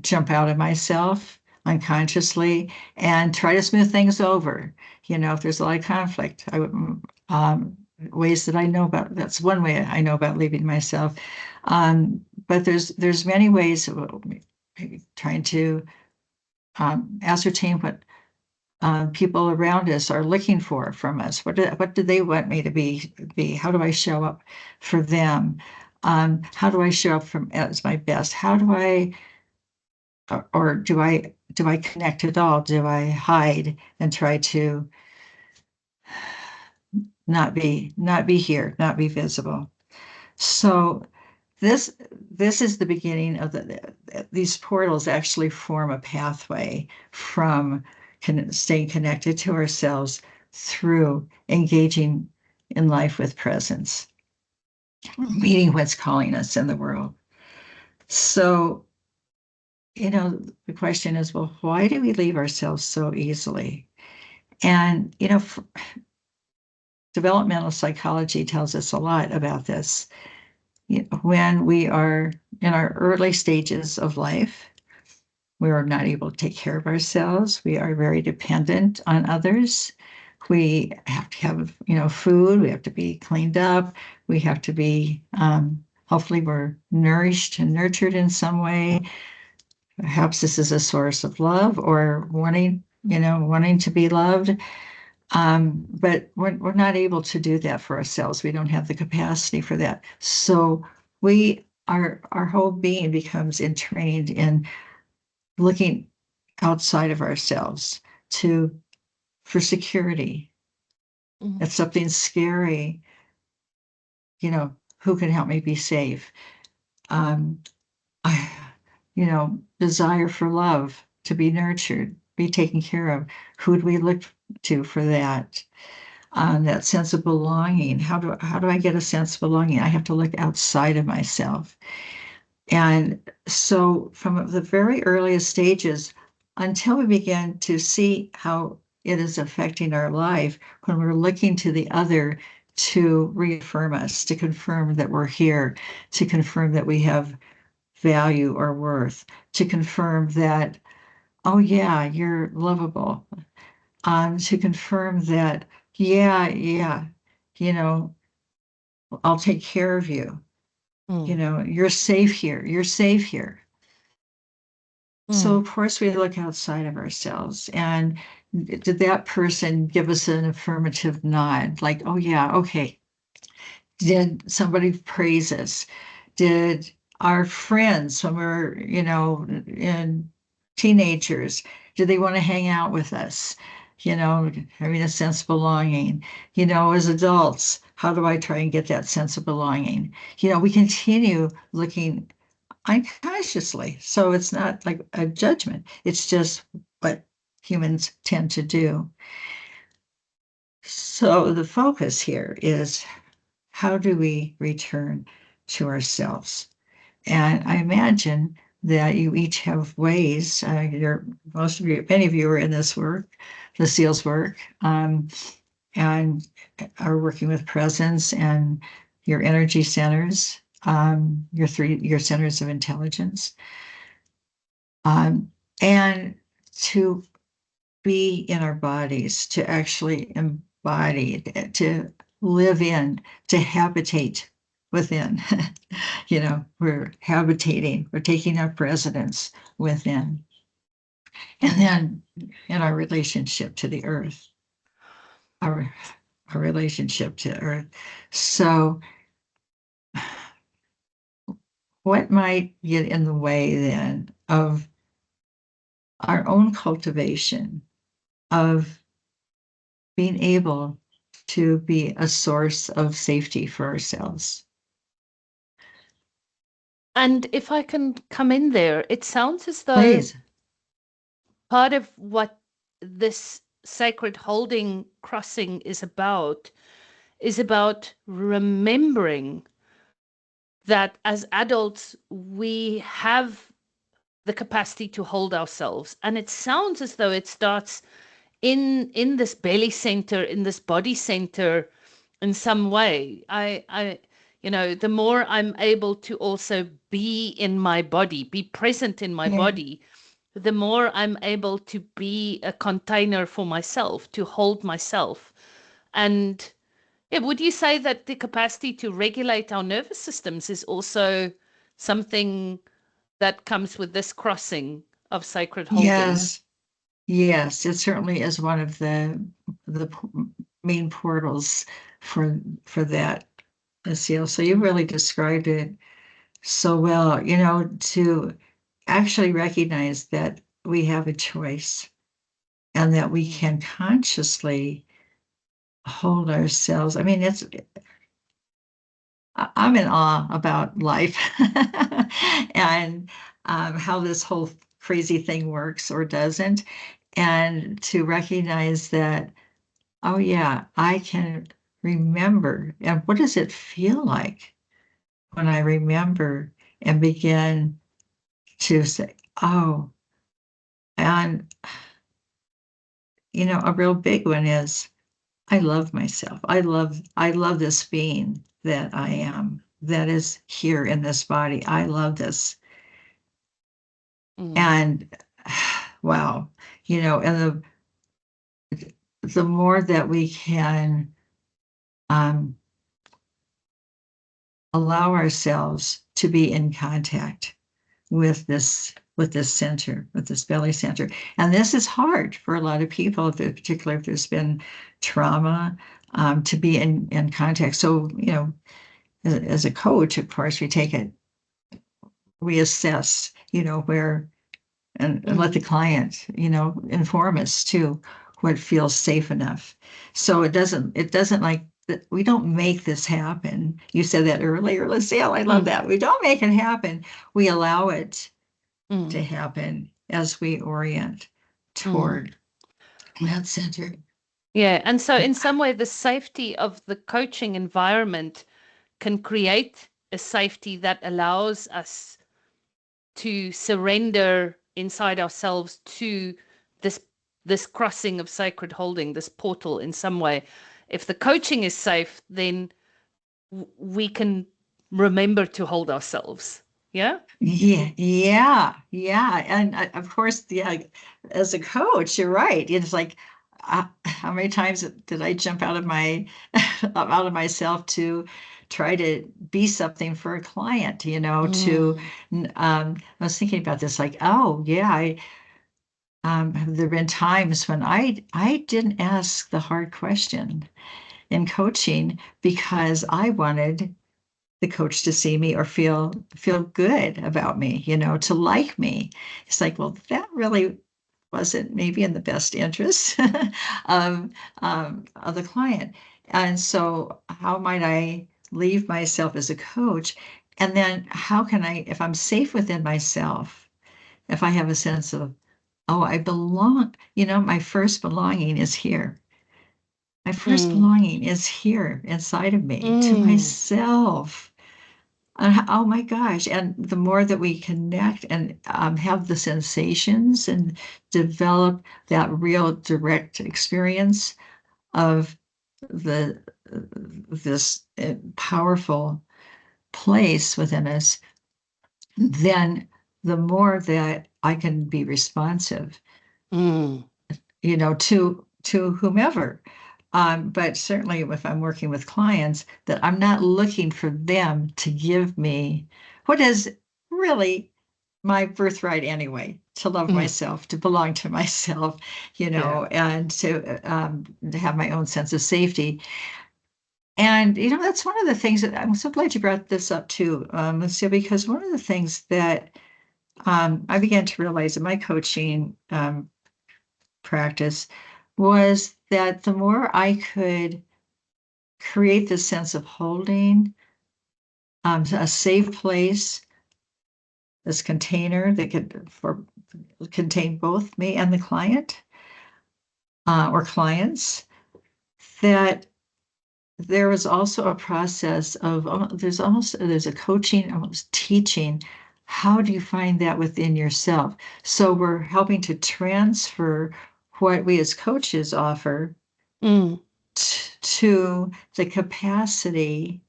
[SPEAKER 2] jump out of myself unconsciously and try to smooth things over. If there's a lot of conflict, I would, ways that I know about, that's one way I know about leaving myself. But there's many ways of trying to ascertain what people around us are looking for from us. What do they want me to be? How do I show up for them? How do I show up as my best? How do I, or do I connect at all? Do I hide and try to not be here, not be visible? So this is the beginning of these portals actually form a pathway from staying connected to ourselves through engaging in life with presence, meeting what's calling us in the world. So the question is, well, why do we leave ourselves so easily? And, developmental psychology tells us a lot about this. When we are in our early stages of life, we are not able to take care of ourselves. We are very dependent on others. We have to have, food. We have to be cleaned up. We have to be, hopefully we're nourished and nurtured in some way. Perhaps this is a source of love or wanting to be loved. But we're not able to do that for ourselves. We don't have the capacity for that. So our whole being becomes entrained in looking outside of ourselves for security.
[SPEAKER 1] Mm.
[SPEAKER 2] If something's scary, who can help me be safe? I, desire for love, to be nurtured, be taken care of. Who do we look to for that? That sense of belonging. How do I get a sense of belonging? I have to look outside of myself. And so from the very earliest stages, until we begin to see how it is affecting our life, when we're looking to the other to reaffirm us, to confirm that we're here, to confirm that we have value or worth, to confirm that, oh yeah, you're lovable, to confirm that, yeah, I'll take care of you. You're safe here. You're safe here. So of course we look outside of ourselves, and did that person give us an affirmative nod? Like, oh yeah, okay. Did somebody praise us? Did our friends, when we're, in teenagers, did they want to hang out with us? Having a sense of belonging. As adults, how do I try and get that sense of belonging? We continue looking unconsciously. So it's not like a judgment. It's just what humans tend to do. So the focus here is, how do we return to ourselves? And I imagine that you each have ways. Many of you are in this work, Lucille's work, and are working with presence and your energy centers, your centers of intelligence, and to be in our bodies, to actually embody, to live in, to habitate within. We're habitating, we're taking up residence within. And then in our relationship to the earth, our relationship to earth. So what might get in the way then of our own cultivation of being able to be a source of safety for ourselves?
[SPEAKER 1] And if I can come in there, it sounds as though
[SPEAKER 2] Please.
[SPEAKER 1] part of what this sacred holding crossing is about remembering that as adults, we have the capacity to hold ourselves. And it sounds as though it starts in this belly center, in this body center, in some way. The more I'm able to also be in my body, be present in my body, the more I'm able to be a container for myself, to hold myself. And yeah, would you say that the capacity to regulate our nervous systems is also something that comes with this crossing of sacred holding?
[SPEAKER 2] Yes, it certainly is one of the main portals for that, Lucille. So you really described it so well, to actually recognize that we have a choice and that we can consciously hold ourselves. I mean, I'm in awe about life and how this whole crazy thing works or doesn't. And to recognize that, oh yeah, I can remember. And what does it feel like when I remember and begin to say, Oh, and a real big one is I love myself. I love this being that I am, that is here in this body. I love this. And wow, and the more that we can allow ourselves to be in contact with this center, with this belly center. And this is hard for a lot of people, particularly if there's been trauma, to be in contact. So, as a coach, of course, we assess, where, and let the client, inform us too, what feels safe enough. So it doesn't like, we don't make this happen. You said that earlier, Lucille. I love that. We don't make it happen. We allow it to happen as we orient toward that center.
[SPEAKER 1] Yeah. And so in some way, the safety of the coaching environment can create a safety that allows us to surrender inside ourselves to this crossing of sacred holding, this portal in some way. If the coaching is safe, then we can remember to hold ourselves. Yeah.
[SPEAKER 2] Yeah. And of course, as a coach, you're right. It's like, how many times did I jump out of myself to try to be something for a client, I was thinking about this, like, oh yeah, there've been times when I didn't ask the hard question in coaching because I wanted the coach to see me or feel good about me, to like me. It's like, well, that really wasn't maybe in the best interest of the client. And so how might I leave myself as a coach? And then how can I, if I'm safe within myself, if I have a sense of, oh, I belong, my first belonging is here. My first belonging is here inside of me, to myself. Oh my gosh. And the more that we connect and have the sensations and develop that real direct experience of this powerful place within us, then the more that I can be responsive, to whomever. But certainly if I'm working with clients, that I'm not looking for them to give me what is really my birthright anyway, to love myself, to belong to myself, and to have my own sense of safety. And, that's one of the things that I'm so glad you brought this up too, Lucille, because one of the things that I began to realize in my coaching practice was that the more I could create this sense of holding, a safe place, this container that could contain both me and the client or clients, that there was also a process of there's a coaching, almost teaching. How do you find that within yourself? So we're helping to transfer what we as coaches offer to the capacity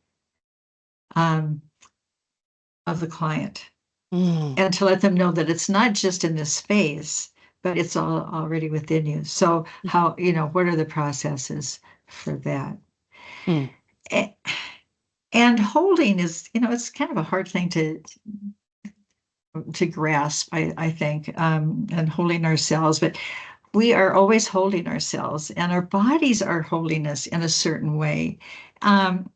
[SPEAKER 2] of the client, and to let them know that it's not just in this space, but it's all already within you. So how, what are the processes for that? And holding is, it's kind of a hard thing to grasp, I think, and holding ourselves, but we are always holding ourselves, and our bodies are holding us in a certain way. And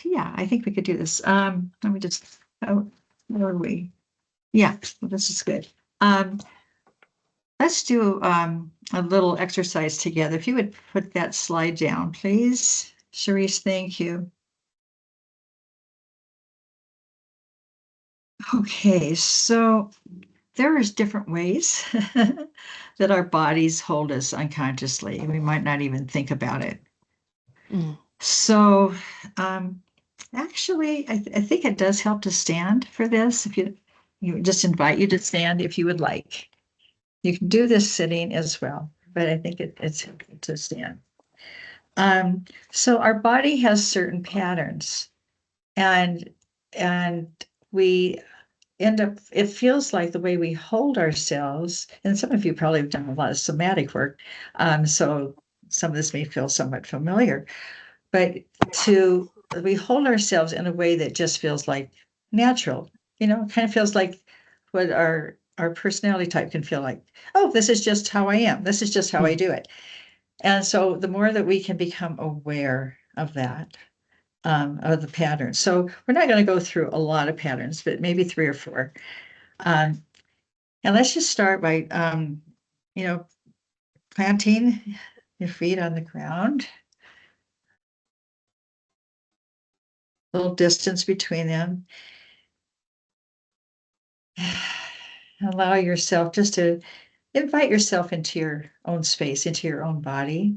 [SPEAKER 2] yeah, I think we could do this. Let me just, where are we? Yeah, well, this is good. Let's do a little exercise together. If you would put that slide down, please. Cherise, thank you. Okay, so there's different ways that our bodies hold us unconsciously. We might not even think about it. So actually, I think it does help to stand for this. If you you just invite you to stand if you would like. You can do this sitting as well, but I think it's good to stand. So our body has certain patterns, and we end up, it feels like the way we hold ourselves, and some of you probably have done a lot of somatic work, so some of this may feel somewhat familiar, but we hold ourselves in a way that just feels like natural, kind of feels like what our personality type can feel like. Oh, this is just how I am. This is just how I do it. And so the more that we can become aware of that, of the patterns. So we're not going to go through a lot of patterns, but maybe 3 or 4. And let's just start by, planting your feet on the ground. A little distance between them. Allow yourself just to invite yourself into your own space, into your own body.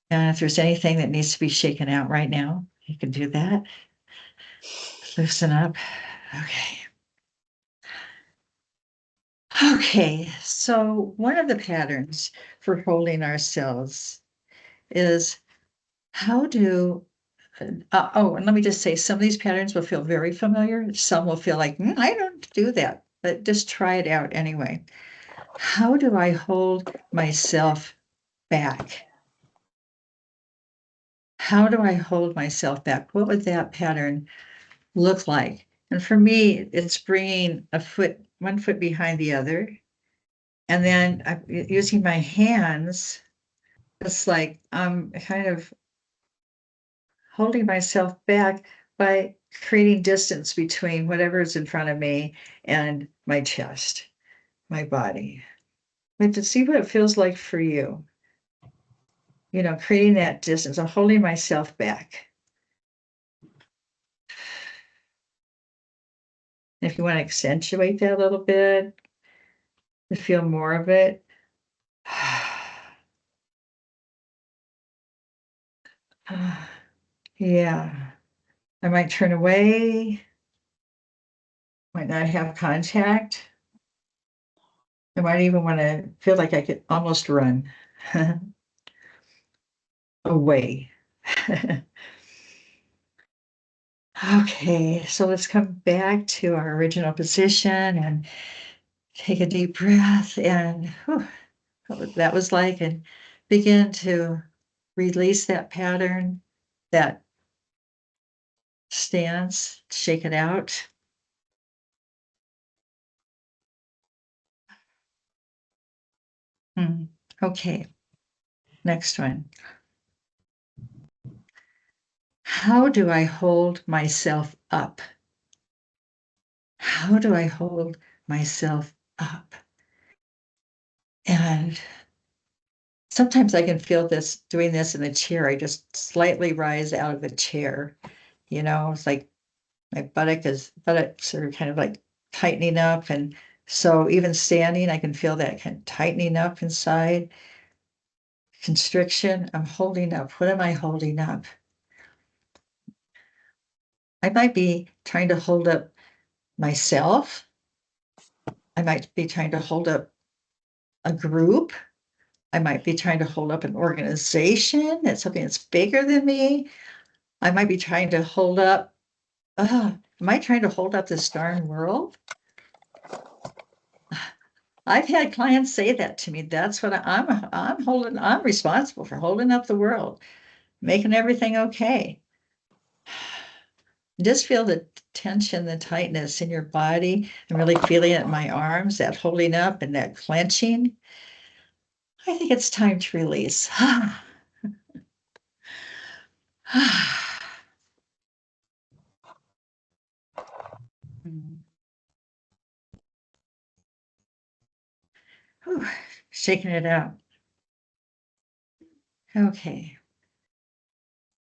[SPEAKER 2] And if there's anything that needs to be shaken out right now, you can do that. Loosen up. Okay. Okay, so one of the patterns for holding ourselves is and let me just say, some of these patterns will feel very familiar. Some will feel like, I don't do that, but just try it out anyway. How do I hold myself back? How do I hold myself back? What would that pattern look like? And for me, it's bringing one foot behind the other. And then I'm using my hands. It's like I'm kind of holding myself back by creating distance between whatever is in front of me and my chest, my body. But to see what it feels like for you, creating that distance. I'm holding myself back. If you want to accentuate that a little bit, to feel more of it. Yeah. I might turn away, might not have contact. I might even want to feel like I could almost run away. Okay, so let's come back to our original position and take a deep breath and what that was like, and begin to release that pattern, that stance, shake it out. Okay, next one. How do I hold myself up? How do I hold myself up? And sometimes I can feel this doing this in the chair. I just slightly rise out of the chair. It's like my buttocks are kind of like tightening up. And so even standing, I can feel that kind of tightening up inside. Constriction, I'm holding up. What am I holding up? I might be trying to hold up myself. I might be trying to hold up a group. I might be trying to hold up an organization. That's something that's bigger than me. I might be trying to hold up, am I trying to hold up this darn world? I've had clients say that to me. That's what I'm responsible for holding up the world, making everything okay. Just feel the tension, the tightness in your body. I'm really feeling it in my arms, that holding up and that clenching. I think it's time to release. Shaking it out. Okay.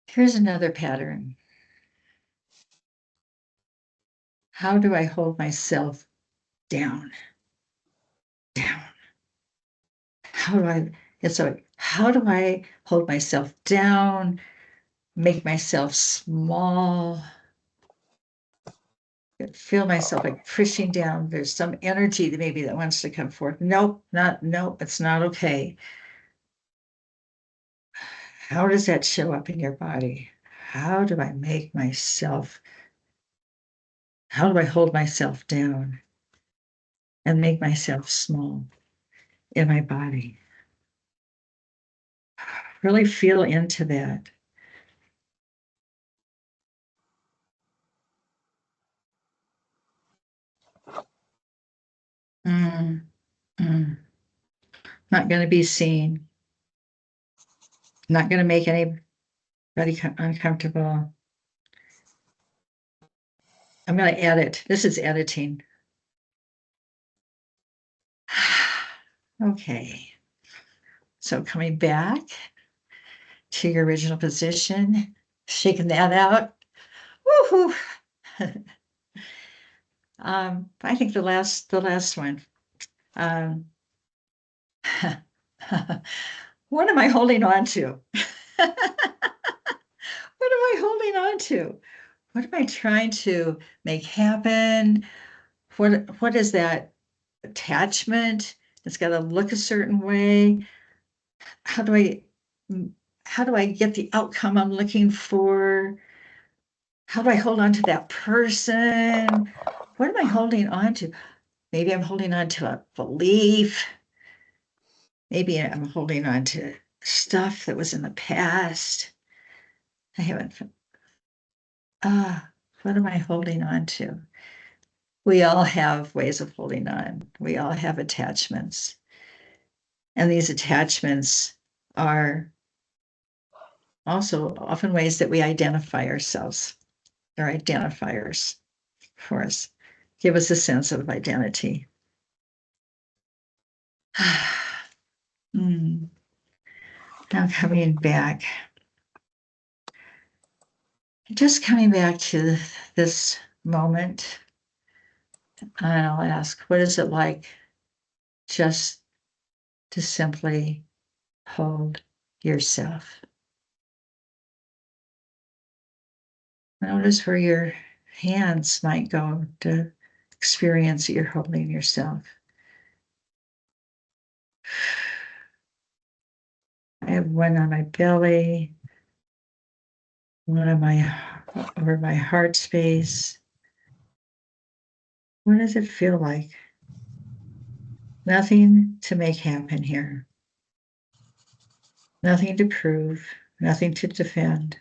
[SPEAKER 2] Here's another pattern. How do I hold myself down? Down. How do I hold myself down, make myself small? feel myself like pushing down. There's some energy that maybe that wants to come forth. Nope, it's not okay. How does that show up in your body? How do I hold myself down and make myself small in my body? Really feel into that. Mm, mm. Not going to be seen. Not going to make anybody uncomfortable. I'm going to edit. This is editing. Okay. So coming back to your original position, shaking that out. Woohoo! I think the last one. What am I holding on to? What am I holding on to? What am I trying to make happen? What is that attachment? It's got to look a certain way. How do I get the outcome I'm looking for? How do I hold on to that person? What am I holding on to? Maybe I'm holding on to a belief. Maybe I'm holding on to stuff that was in the past. I haven't. What am I holding on to? We all have ways of holding on. We all have attachments. And these attachments are also often ways that we identify ourselves. They're identifiers for us, give us a sense of identity. Now coming back, just coming back to this moment, and I'll ask, what is it like just to simply hold yourself? Notice where your hands might go to experience that you're holding yourself. I have one on my belly, one on over my heart space. What does it feel like? Nothing to make happen here. Nothing to prove, nothing to defend.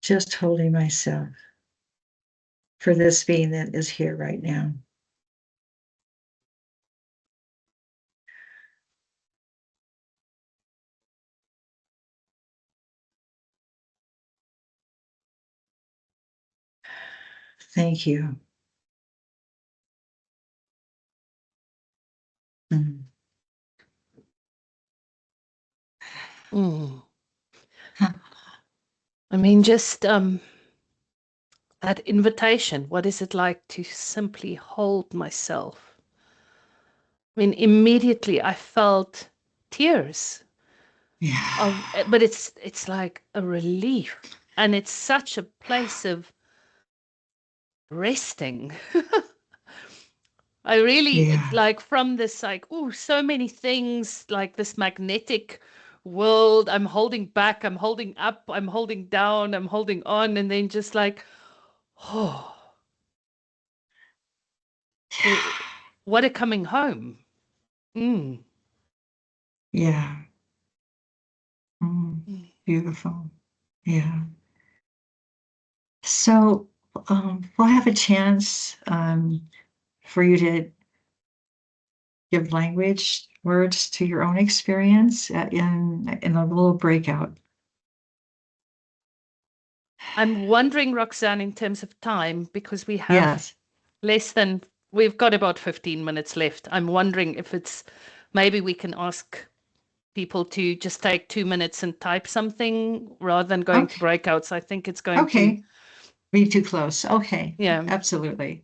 [SPEAKER 2] Just holding myself for this being that is here right now. Thank you. Mm.
[SPEAKER 1] I mean, just that invitation. What is it like to simply hold myself? I mean, immediately I felt tears.
[SPEAKER 2] Yeah.
[SPEAKER 1] But it's like a relief, and it's such a place of resting. I really like from this, like, oh, so many things, like this magnetic world. I'm holding back, I'm holding up, I'm holding down, I'm holding on, and then just like, oh, what a coming home.
[SPEAKER 2] Yeah. Beautiful. Yeah. So we'll have a chance for you to give words to your own experience in a little breakout.
[SPEAKER 1] I'm wondering, Roxanne, in terms of time, because we have we've got about 15 minutes left. I'm wondering if maybe we can ask people to just take 2 minutes and type something rather than going to breakouts. I think it's going to
[SPEAKER 2] be too close. Okay.
[SPEAKER 1] Yeah.
[SPEAKER 2] Absolutely.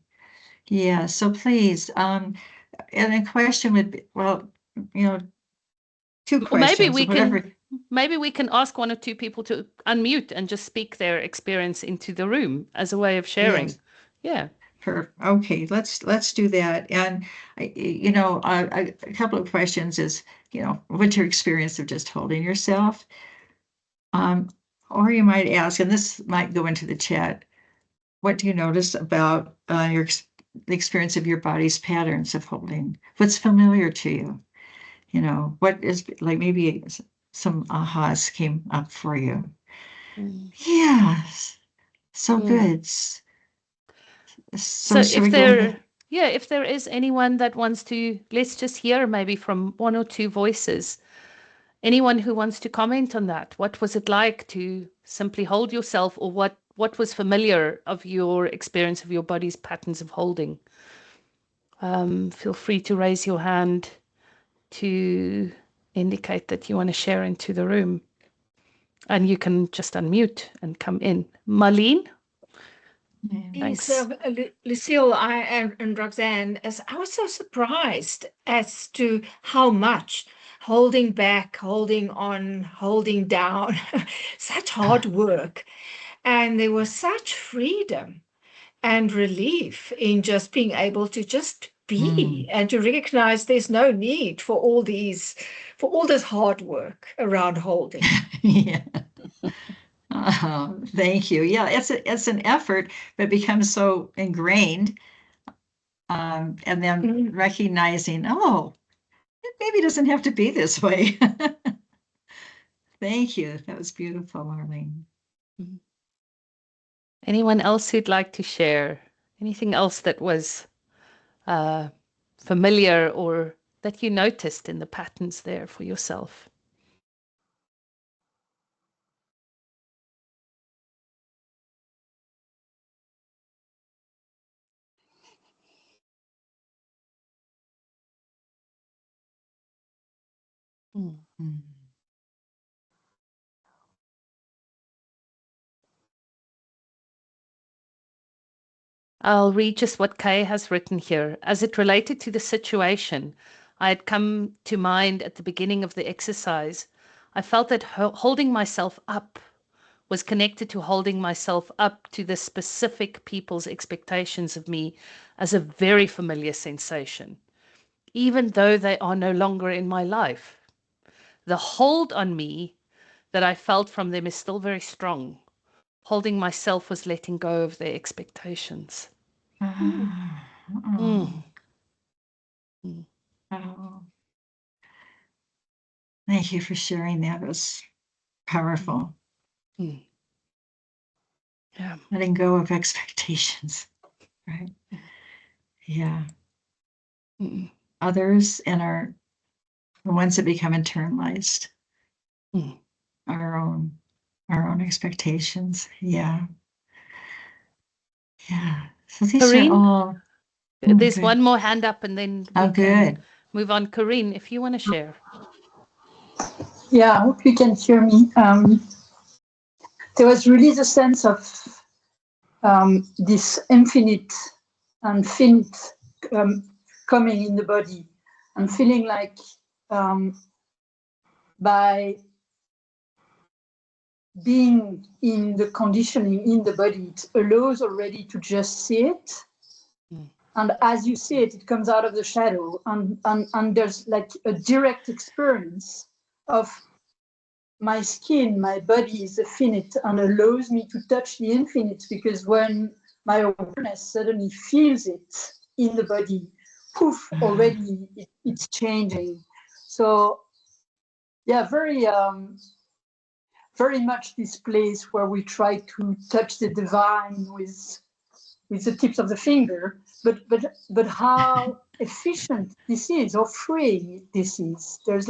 [SPEAKER 2] Yeah. So please, and the question would be, well, 2 questions.
[SPEAKER 1] Maybe we can maybe we can ask one or two people to unmute and just speak their experience into the room as a way of sharing.
[SPEAKER 2] Yes.
[SPEAKER 1] Yeah.
[SPEAKER 2] Okay, let's do that. And a couple of questions is, what's your experience of just holding yourself? Or you might ask, and this might go into the chat, what do you notice about the experience of your body's patterns of holding? What's familiar to you? What is, like, maybe some ahas came up for you. Yes, so good.
[SPEAKER 1] So
[SPEAKER 2] Shall we
[SPEAKER 1] if
[SPEAKER 2] go ahead?
[SPEAKER 1] if there is anyone that wants to, let's just hear maybe from one or two voices. Anyone who wants to comment on that, what was it like to simply hold yourself, or what was familiar of your experience of your body's patterns of holding? Feel free to raise your hand to indicate that you want to share into the room. And you can just unmute and come in. Marlene? Thanks.
[SPEAKER 3] Yes, Lucille, and Roxanne, as I was so surprised as to how much holding back, holding on, holding down, such hard work. And there was such freedom and relief in just being able to just be and to recognize there's no need for all this hard work around holding.
[SPEAKER 2] Yeah. Thank you. Yeah, it's an effort, but it becomes so ingrained. And then recognizing, oh, it maybe doesn't have to be this way. Thank you. That was beautiful, Marlene.
[SPEAKER 1] Anyone else who'd like to share? Anything else that was familiar or that you noticed in the patterns there for yourself? I'll read just what Kay has written here. As it related to the situation, I had come to mind at the beginning of the exercise. I felt that holding myself up was connected to holding myself up to the specific people's expectations of me as a very familiar sensation, even though they are no longer in my life. The hold on me that I felt from them is still very strong. Holding myself was letting go of their expectations.
[SPEAKER 2] Oh. Thank you for sharing that. It was powerful.
[SPEAKER 1] Yeah.
[SPEAKER 2] Letting go of expectations, right? Yeah. Others and the ones that become internalized. Our own expectations. Yeah. Yeah. So these
[SPEAKER 1] Corinne?
[SPEAKER 2] are all.
[SPEAKER 1] There's
[SPEAKER 2] good.
[SPEAKER 1] one more hand up and then we
[SPEAKER 2] Oh,
[SPEAKER 1] can
[SPEAKER 2] good.
[SPEAKER 1] move on. Corinne, if you want to share.
[SPEAKER 4] Yeah, I hope you can hear me. There was really the sense of this infinite and finite coming in the body, and feeling like by being in the conditioning in the body, it allows already to just see it. And as you see it, it comes out of the shadow, and there's like a direct experience of my skin, my body is infinite and allows me to touch the infinite, because when my awareness suddenly feels it in the body, poof, already it's changing. So yeah, very much this place where we try to touch the divine with the tips of the finger, but how efficient this is, or freeing this is. There's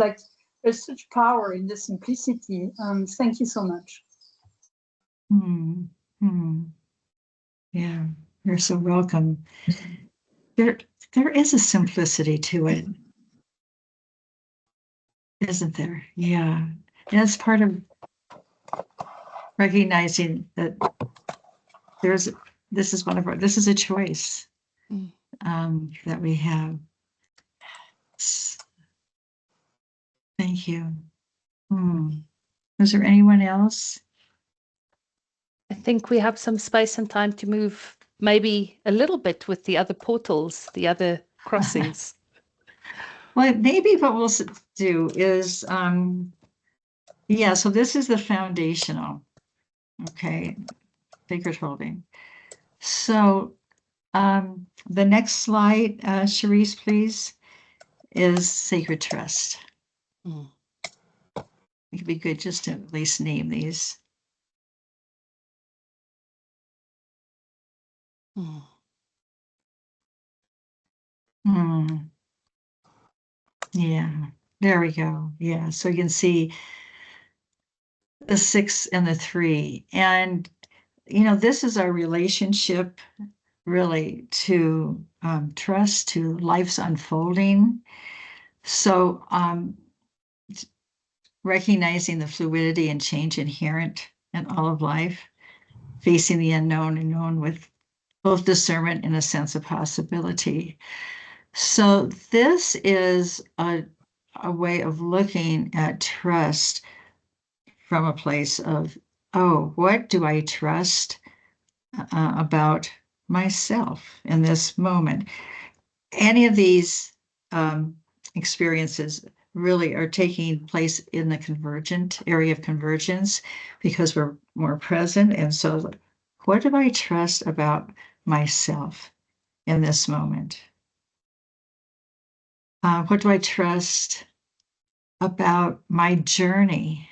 [SPEAKER 4] such power in the simplicity. Thank you so much.
[SPEAKER 2] Yeah, you're so welcome. There is a simplicity to it, isn't there? Yeah. And it's part of recognizing that this is a choice that we have. Thank you. Is there anyone else?
[SPEAKER 1] I think we have some space and time to move maybe a little bit with the other portals, the other crossings.
[SPEAKER 2] Well, maybe what we'll do is, yeah, so this is the foundational, okay, sacred holding. So the next slide, Charisse, please, is sacred trust.
[SPEAKER 1] Mm.
[SPEAKER 2] It'd be good just to at least name these.
[SPEAKER 1] Mm.
[SPEAKER 2] Yeah, there we go. Yeah, so you can see the 6 and the 3. And, this is our relationship really to trust, to life's unfolding. So recognizing the fluidity and change inherent in all of life, facing the unknown and known with both discernment and a sense of possibility. So this is a way of looking at trust from a place of, oh, what do I trust about myself in this moment? Any of these experiences really are taking place in the convergent area of convergence because we're more present. And so, what do I trust about myself in this moment? What do I trust about my journey,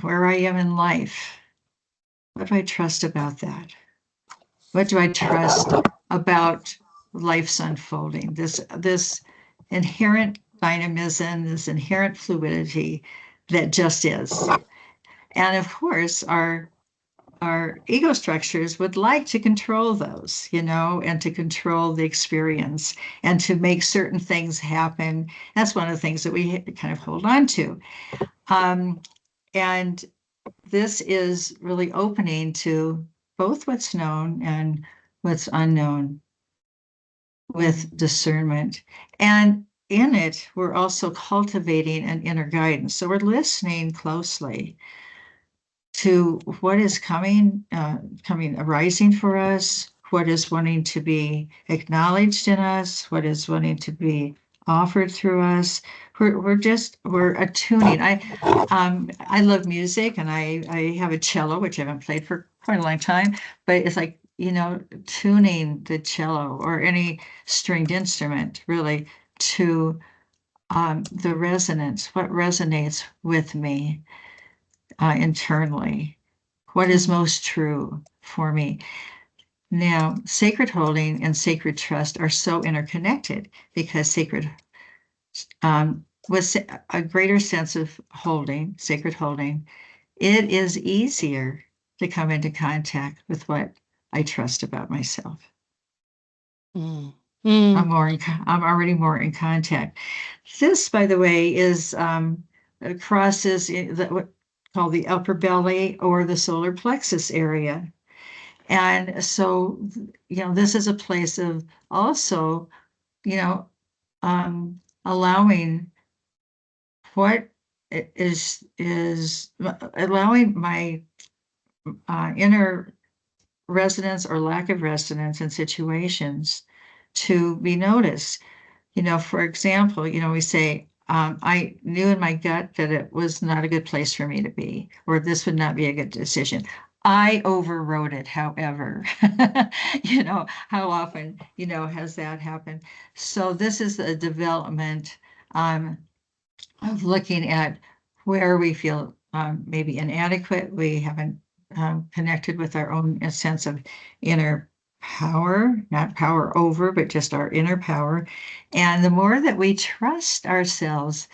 [SPEAKER 2] where I am in life? What do I trust about that? What do I trust about life's unfolding? This inherent dynamism, this inherent fluidity that just is. And of course, our ego structures would like to control those, and to control the experience and to make certain things happen. That's one of the things that we kind of hold on to. And this is really opening to both what's known and what's unknown with discernment. And in it, we're also cultivating an inner guidance. So we're listening closely to what is coming, arising for us, what is wanting to be acknowledged in us, what is wanting to be offered through us. We're attuning. I love music, and I have a cello, which I haven't played for quite a long time, but it's like, tuning the cello or any stringed instrument really to the resonance, what resonates with me internally, what is most true for me. Now, sacred holding and sacred trust are so interconnected because sacred with a greater sense of holding, sacred holding, it is easier to come into contact with what I trust about myself.
[SPEAKER 1] Mm.
[SPEAKER 2] I'm already more in contact. This, by the way, is crosses what called the upper belly or the solar plexus area. And so, this is a place of also, allowing what is allowing my inner resonance or lack of resonance in situations to be noticed. For example, we say, I knew in my gut that it was not a good place for me to be, or this would not be a good decision. I overrode it, however. How often, has that happened? So this is a development of looking at where we feel maybe inadequate. We haven't connected with our own sense of inner power, not power over, but just our inner power. And the more that we trust ourselves,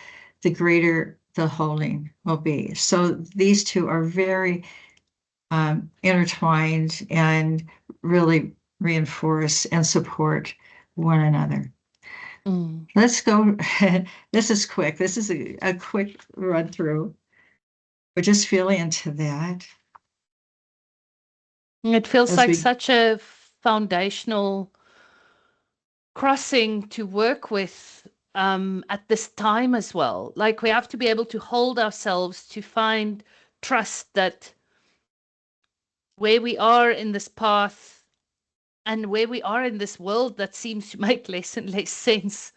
[SPEAKER 2] the greater the holding will be. So these two are very intertwined and really reinforce and support one another.
[SPEAKER 1] Mm.
[SPEAKER 2] Let's go. This is quick. This is a quick run through, but just feel into that.
[SPEAKER 1] It feels
[SPEAKER 2] As
[SPEAKER 1] like
[SPEAKER 2] we,
[SPEAKER 1] such a foundational crossing to work with at this time as well. Like we have to be able to hold ourselves to find trust that where we are in this path and where we are in this world that seems to make less and less sense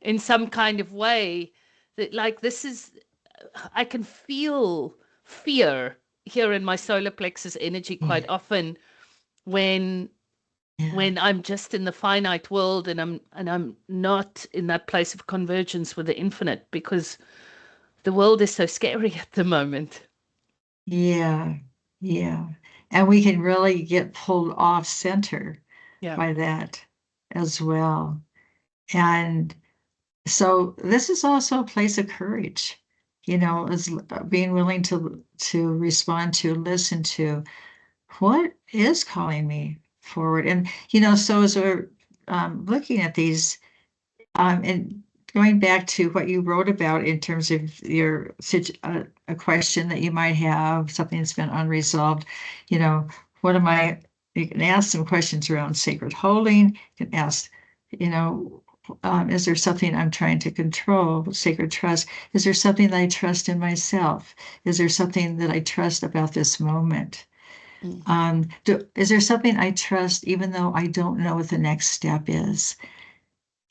[SPEAKER 1] in some kind of way, that like this is, I can feel fear here in my solar plexus energy quite often when I'm just in the finite world and I'm not in that place of convergence with the infinite, because the world is so scary at the moment.
[SPEAKER 2] Yeah, yeah. And we can really get pulled off center
[SPEAKER 1] Yeah.
[SPEAKER 2] by that as well. And so this is also a place of courage, is being willing to respond to, listen to what is calling me forward. And, so as we're looking at these, and going back to what you wrote about in terms of your a question that you might have, something that's been unresolved, what am I? You can ask some questions around sacred holding. You can ask, is there something I'm trying to control? Sacred trust. Is there something that I trust in myself? Is there something that I trust about this moment? Is there something I trust even though I don't know what the next step is?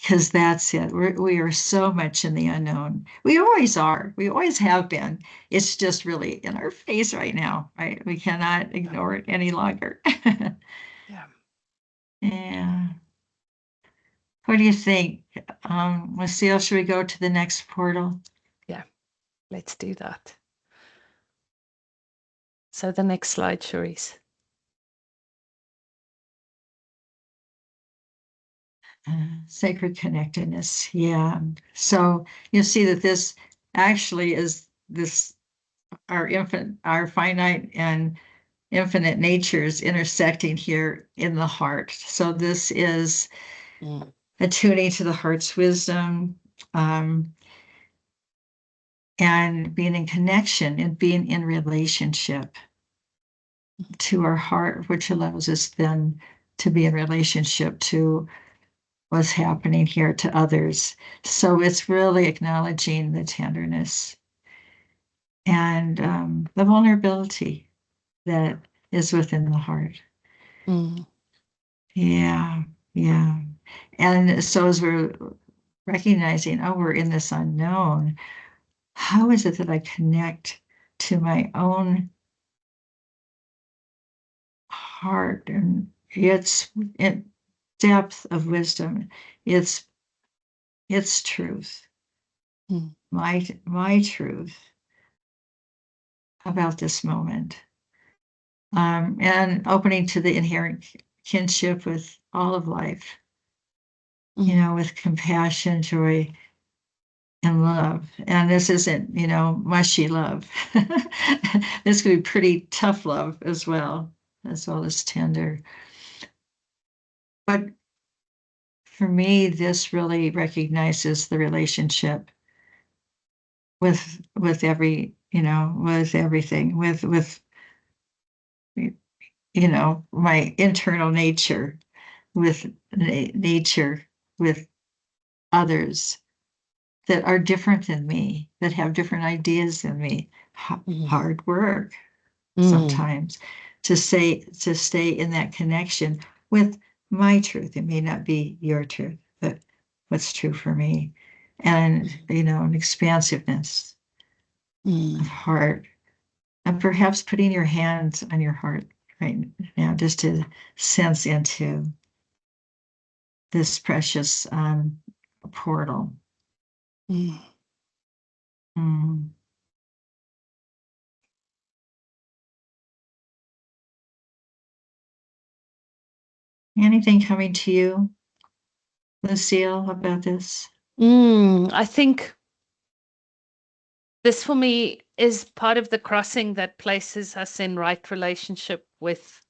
[SPEAKER 2] Because that's it. We are so much in the unknown. We always are. We always have been. It's just really in our face right now, right? We cannot ignore it any longer.
[SPEAKER 1] Yeah.
[SPEAKER 2] Yeah. What do you think? Lucille, should we go to the next portal?
[SPEAKER 1] Yeah, let's do that. So the next slide, Cherise.
[SPEAKER 2] Sacred connectedness. Yeah. So you'll see that this actually is our finite and infinite natures intersecting here in the heart. So this is attuning to the heart's wisdom, and being in connection and being in relationship to our heart, which allows us then to be in relationship to what's happening here to others. So it's really acknowledging the tenderness and the vulnerability that is within the heart. Yeah, yeah. And so as we're recognizing, we're in this unknown, how is it that I connect to my own heart and its depth of wisdom, its truth, my truth about this moment, and opening to the inherent kinship with all of life, with compassion, joy, and love. And this isn't, mushy love. This could be pretty tough love as well as tender. But for me, this really recognizes the relationship with every, with everything, with my internal nature, with nature, with others that are different than me, that have different ideas than me. Hard work sometimes to stay in that connection with my truth. It may not be your truth, but what's true for me. And, an expansiveness of heart. And perhaps putting your hands on your heart right now, just to sense into this precious portal. Anything coming to you, Lucille, about this?
[SPEAKER 1] I think this for me is part of the crossing that places us in right relationship with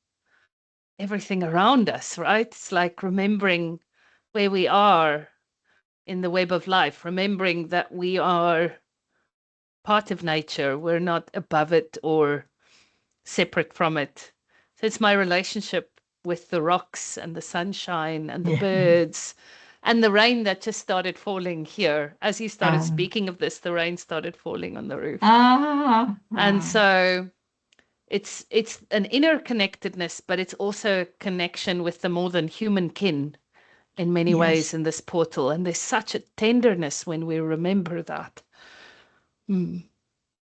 [SPEAKER 1] everything around us, right? It's like remembering where we are in the web of life, remembering that we are part of nature. We're not above it or separate from it. So it's my relationship with the rocks and the sunshine and the birds And the rain that just started falling here. As you started
[SPEAKER 2] Ah,
[SPEAKER 1] speaking of this, the rain started falling on the roof.
[SPEAKER 2] ah,
[SPEAKER 1] And
[SPEAKER 2] ah.
[SPEAKER 1] so it's an inner connectedness, but it's also a connection with the more than human kin in many ways
[SPEAKER 2] Yes.
[SPEAKER 1] in this portal. And there's such a tenderness when we remember that. Mm.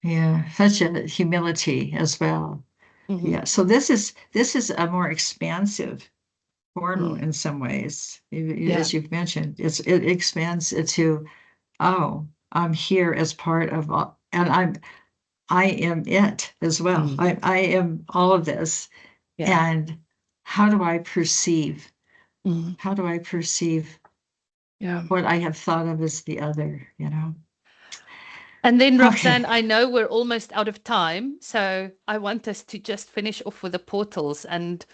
[SPEAKER 2] Yeah. Such a humility as well.
[SPEAKER 1] Mhm.
[SPEAKER 2] Yeah. So this is a more expansive portal
[SPEAKER 1] Mm.
[SPEAKER 2] in some ways.
[SPEAKER 1] Yeah.
[SPEAKER 2] As you've mentioned, it expands it to, oh, I'm here as part of all, and I am it as well.
[SPEAKER 1] Mm.
[SPEAKER 2] I am all of this.
[SPEAKER 1] Yeah.
[SPEAKER 2] And how do I perceive?
[SPEAKER 1] Mm.
[SPEAKER 2] How do I perceive
[SPEAKER 1] Yeah.
[SPEAKER 2] what I have thought of as the other,
[SPEAKER 1] And then,
[SPEAKER 2] Okay.
[SPEAKER 1] Roxanne, I know we're almost out of time, so I want us to just finish off with the portals. And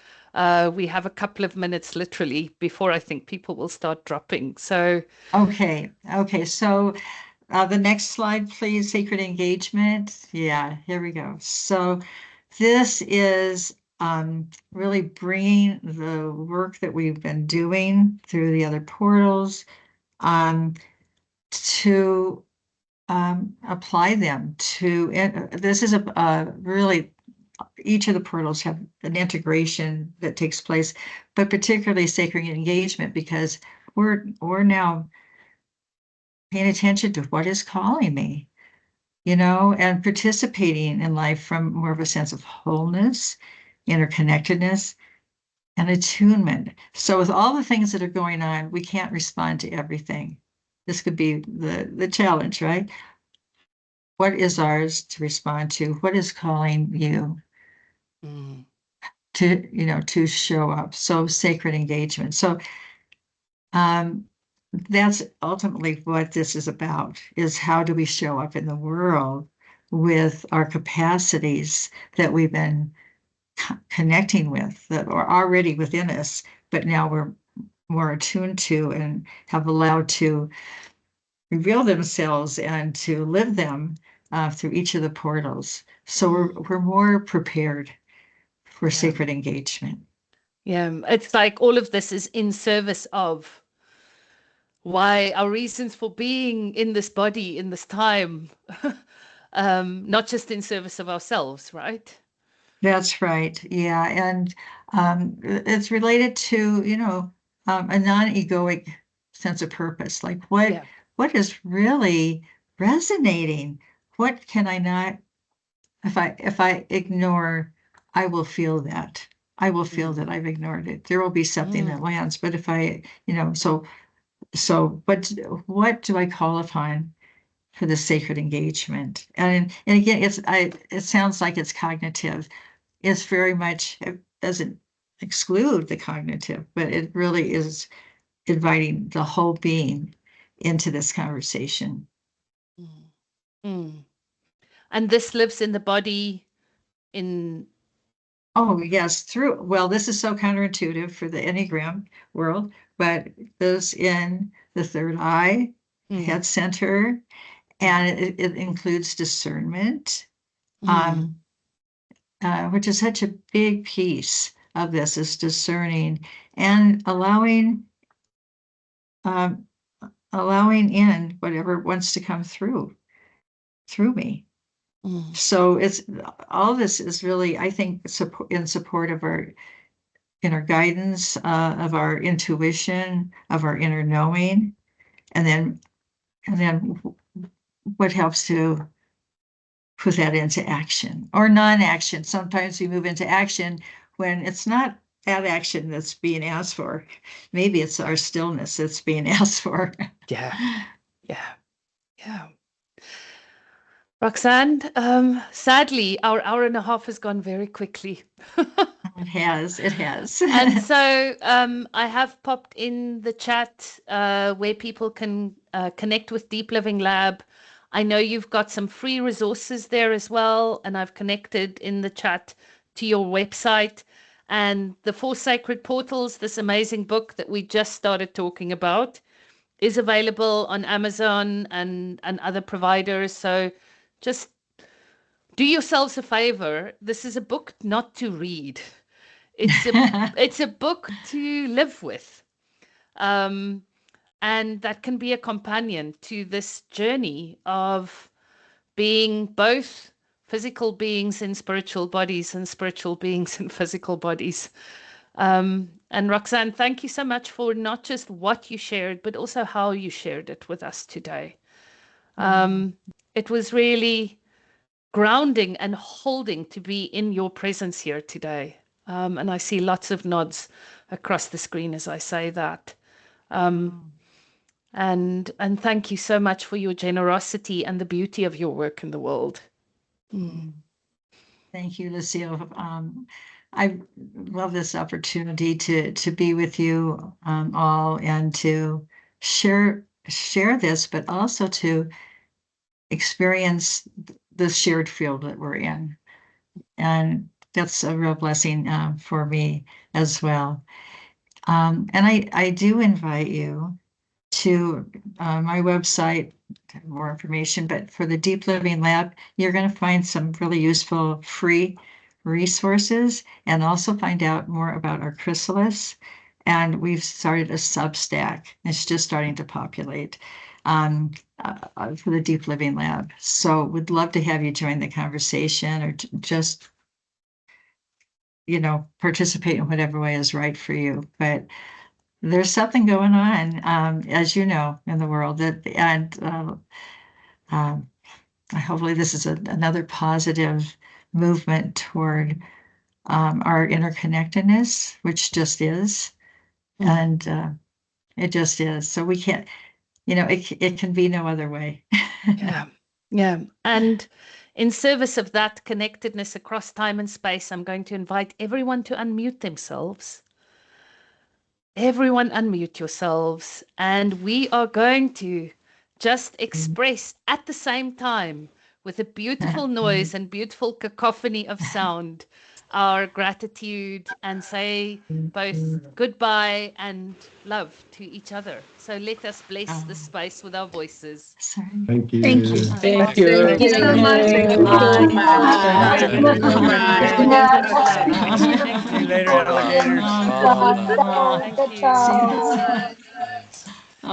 [SPEAKER 1] we have a couple of minutes literally before I think people will start dropping. So,
[SPEAKER 2] Okay. Okay. So the next slide, please. Sacred engagement. Yeah, here we go. So this is really bringing the work that we've been doing through the other portals to apply them to this is a really, each of the portals have an integration that takes place, but particularly sacred engagement, because we're now paying attention to what is calling me, and participating in life from more of a sense of wholeness, interconnectedness, and attunement. So with all the things that are going on, we can't respond to everything. This could be the challenge, right? What is ours to respond to? What is calling you
[SPEAKER 1] mm,
[SPEAKER 2] to show up? So sacred engagement. So that's ultimately what this is about, is how do we show up in the world with our capacities that we've been connecting with, that are already within us, but now we're more attuned to and have allowed to reveal themselves and to live them through each of the portals. So we're more prepared for
[SPEAKER 1] yeah.
[SPEAKER 2] sacred engagement.
[SPEAKER 1] Yeah. It's like all of this is in service of why our reasons for being in this body in this time, not just in service of ourselves, right?
[SPEAKER 2] That's right. Yeah. And it's related to, a non-egoic sense of purpose. Like
[SPEAKER 1] Yeah.
[SPEAKER 2] what is really resonating? What can I not, if I ignore, I will feel that. I will feel that I've ignored it. There will be something that lands. But if I, so what do I call upon for the sacred engagement? And again, it sounds like it's cognitive. It's very much, it doesn't exclude the cognitive, but it really is inviting the whole being into this conversation.
[SPEAKER 1] Mm. Mm. And this lives in the body in
[SPEAKER 2] Oh, yes, well, this is so counterintuitive for the Enneagram world, but it goes in the third eye, head center, and it includes discernment, which is such a big piece of this, is discerning and um, allowing in whatever wants to come through me. So it's all this is really, I think, in support of our inner guidance, of our intuition, of our inner knowing, and then what helps to put that into action or non-action. Sometimes we move into action when it's not that action that's being asked for. Maybe it's our stillness that's being asked for.
[SPEAKER 1] Yeah. Yeah. Yeah. Roxanne, sadly, our hour and a half has gone very quickly.
[SPEAKER 2] It has.
[SPEAKER 1] And so I have popped in the chat where people can connect with Deep Living Lab. I know you've got some free resources there as well, and I've connected in the chat to your website. And the Four Sacred Portals, this amazing book that we just started talking about, is available on Amazon and other providers. So just do yourselves a favor. This is a book not to read. It's a book to live with. Um, and that can be a companion to this journey of being both physical beings in spiritual bodies and spiritual beings in physical bodies. And Roxanne, thank you so much for not just what you shared, but also how you shared it with us today. It was really grounding and holding to be in your presence here today. And I see lots of nods across the screen as I say that. And thank you so much for your generosity and the beauty of your work in the world.
[SPEAKER 2] Thank you, Lucille. I love this opportunity to be with you all and to share this, but also to experience the shared field that we're in. And that's a real blessing for me as well. And I do invite you to my website, more information, but for the Deep Living Lab, you're going to find some really useful free resources and also find out more about our chrysalis. And we've started a Substack. It's just starting to populate for the Deep Living Lab. So would love to have you join the conversation or just, participate in whatever way is right for you. But there's something going on, as you know, in the world hopefully this is another positive movement toward our interconnectedness, which just is, and it just is. So we can't, it can be no other way.
[SPEAKER 1] Yeah. And in service of that connectedness across time and space, I'm going to invite everyone to unmute themselves. Everyone unmute yourselves, and we are going to just express at the same time, with a beautiful noise and beautiful cacophony of sound, our gratitude and say both goodbye and love to each other. So let us bless the space with our voices.
[SPEAKER 5] Thank you.
[SPEAKER 4] Thank you.
[SPEAKER 5] Thank
[SPEAKER 4] you. Thank you so much.
[SPEAKER 3] Thank you so much.
[SPEAKER 5] See you later, alligators.
[SPEAKER 1] Thank you.
[SPEAKER 2] See you.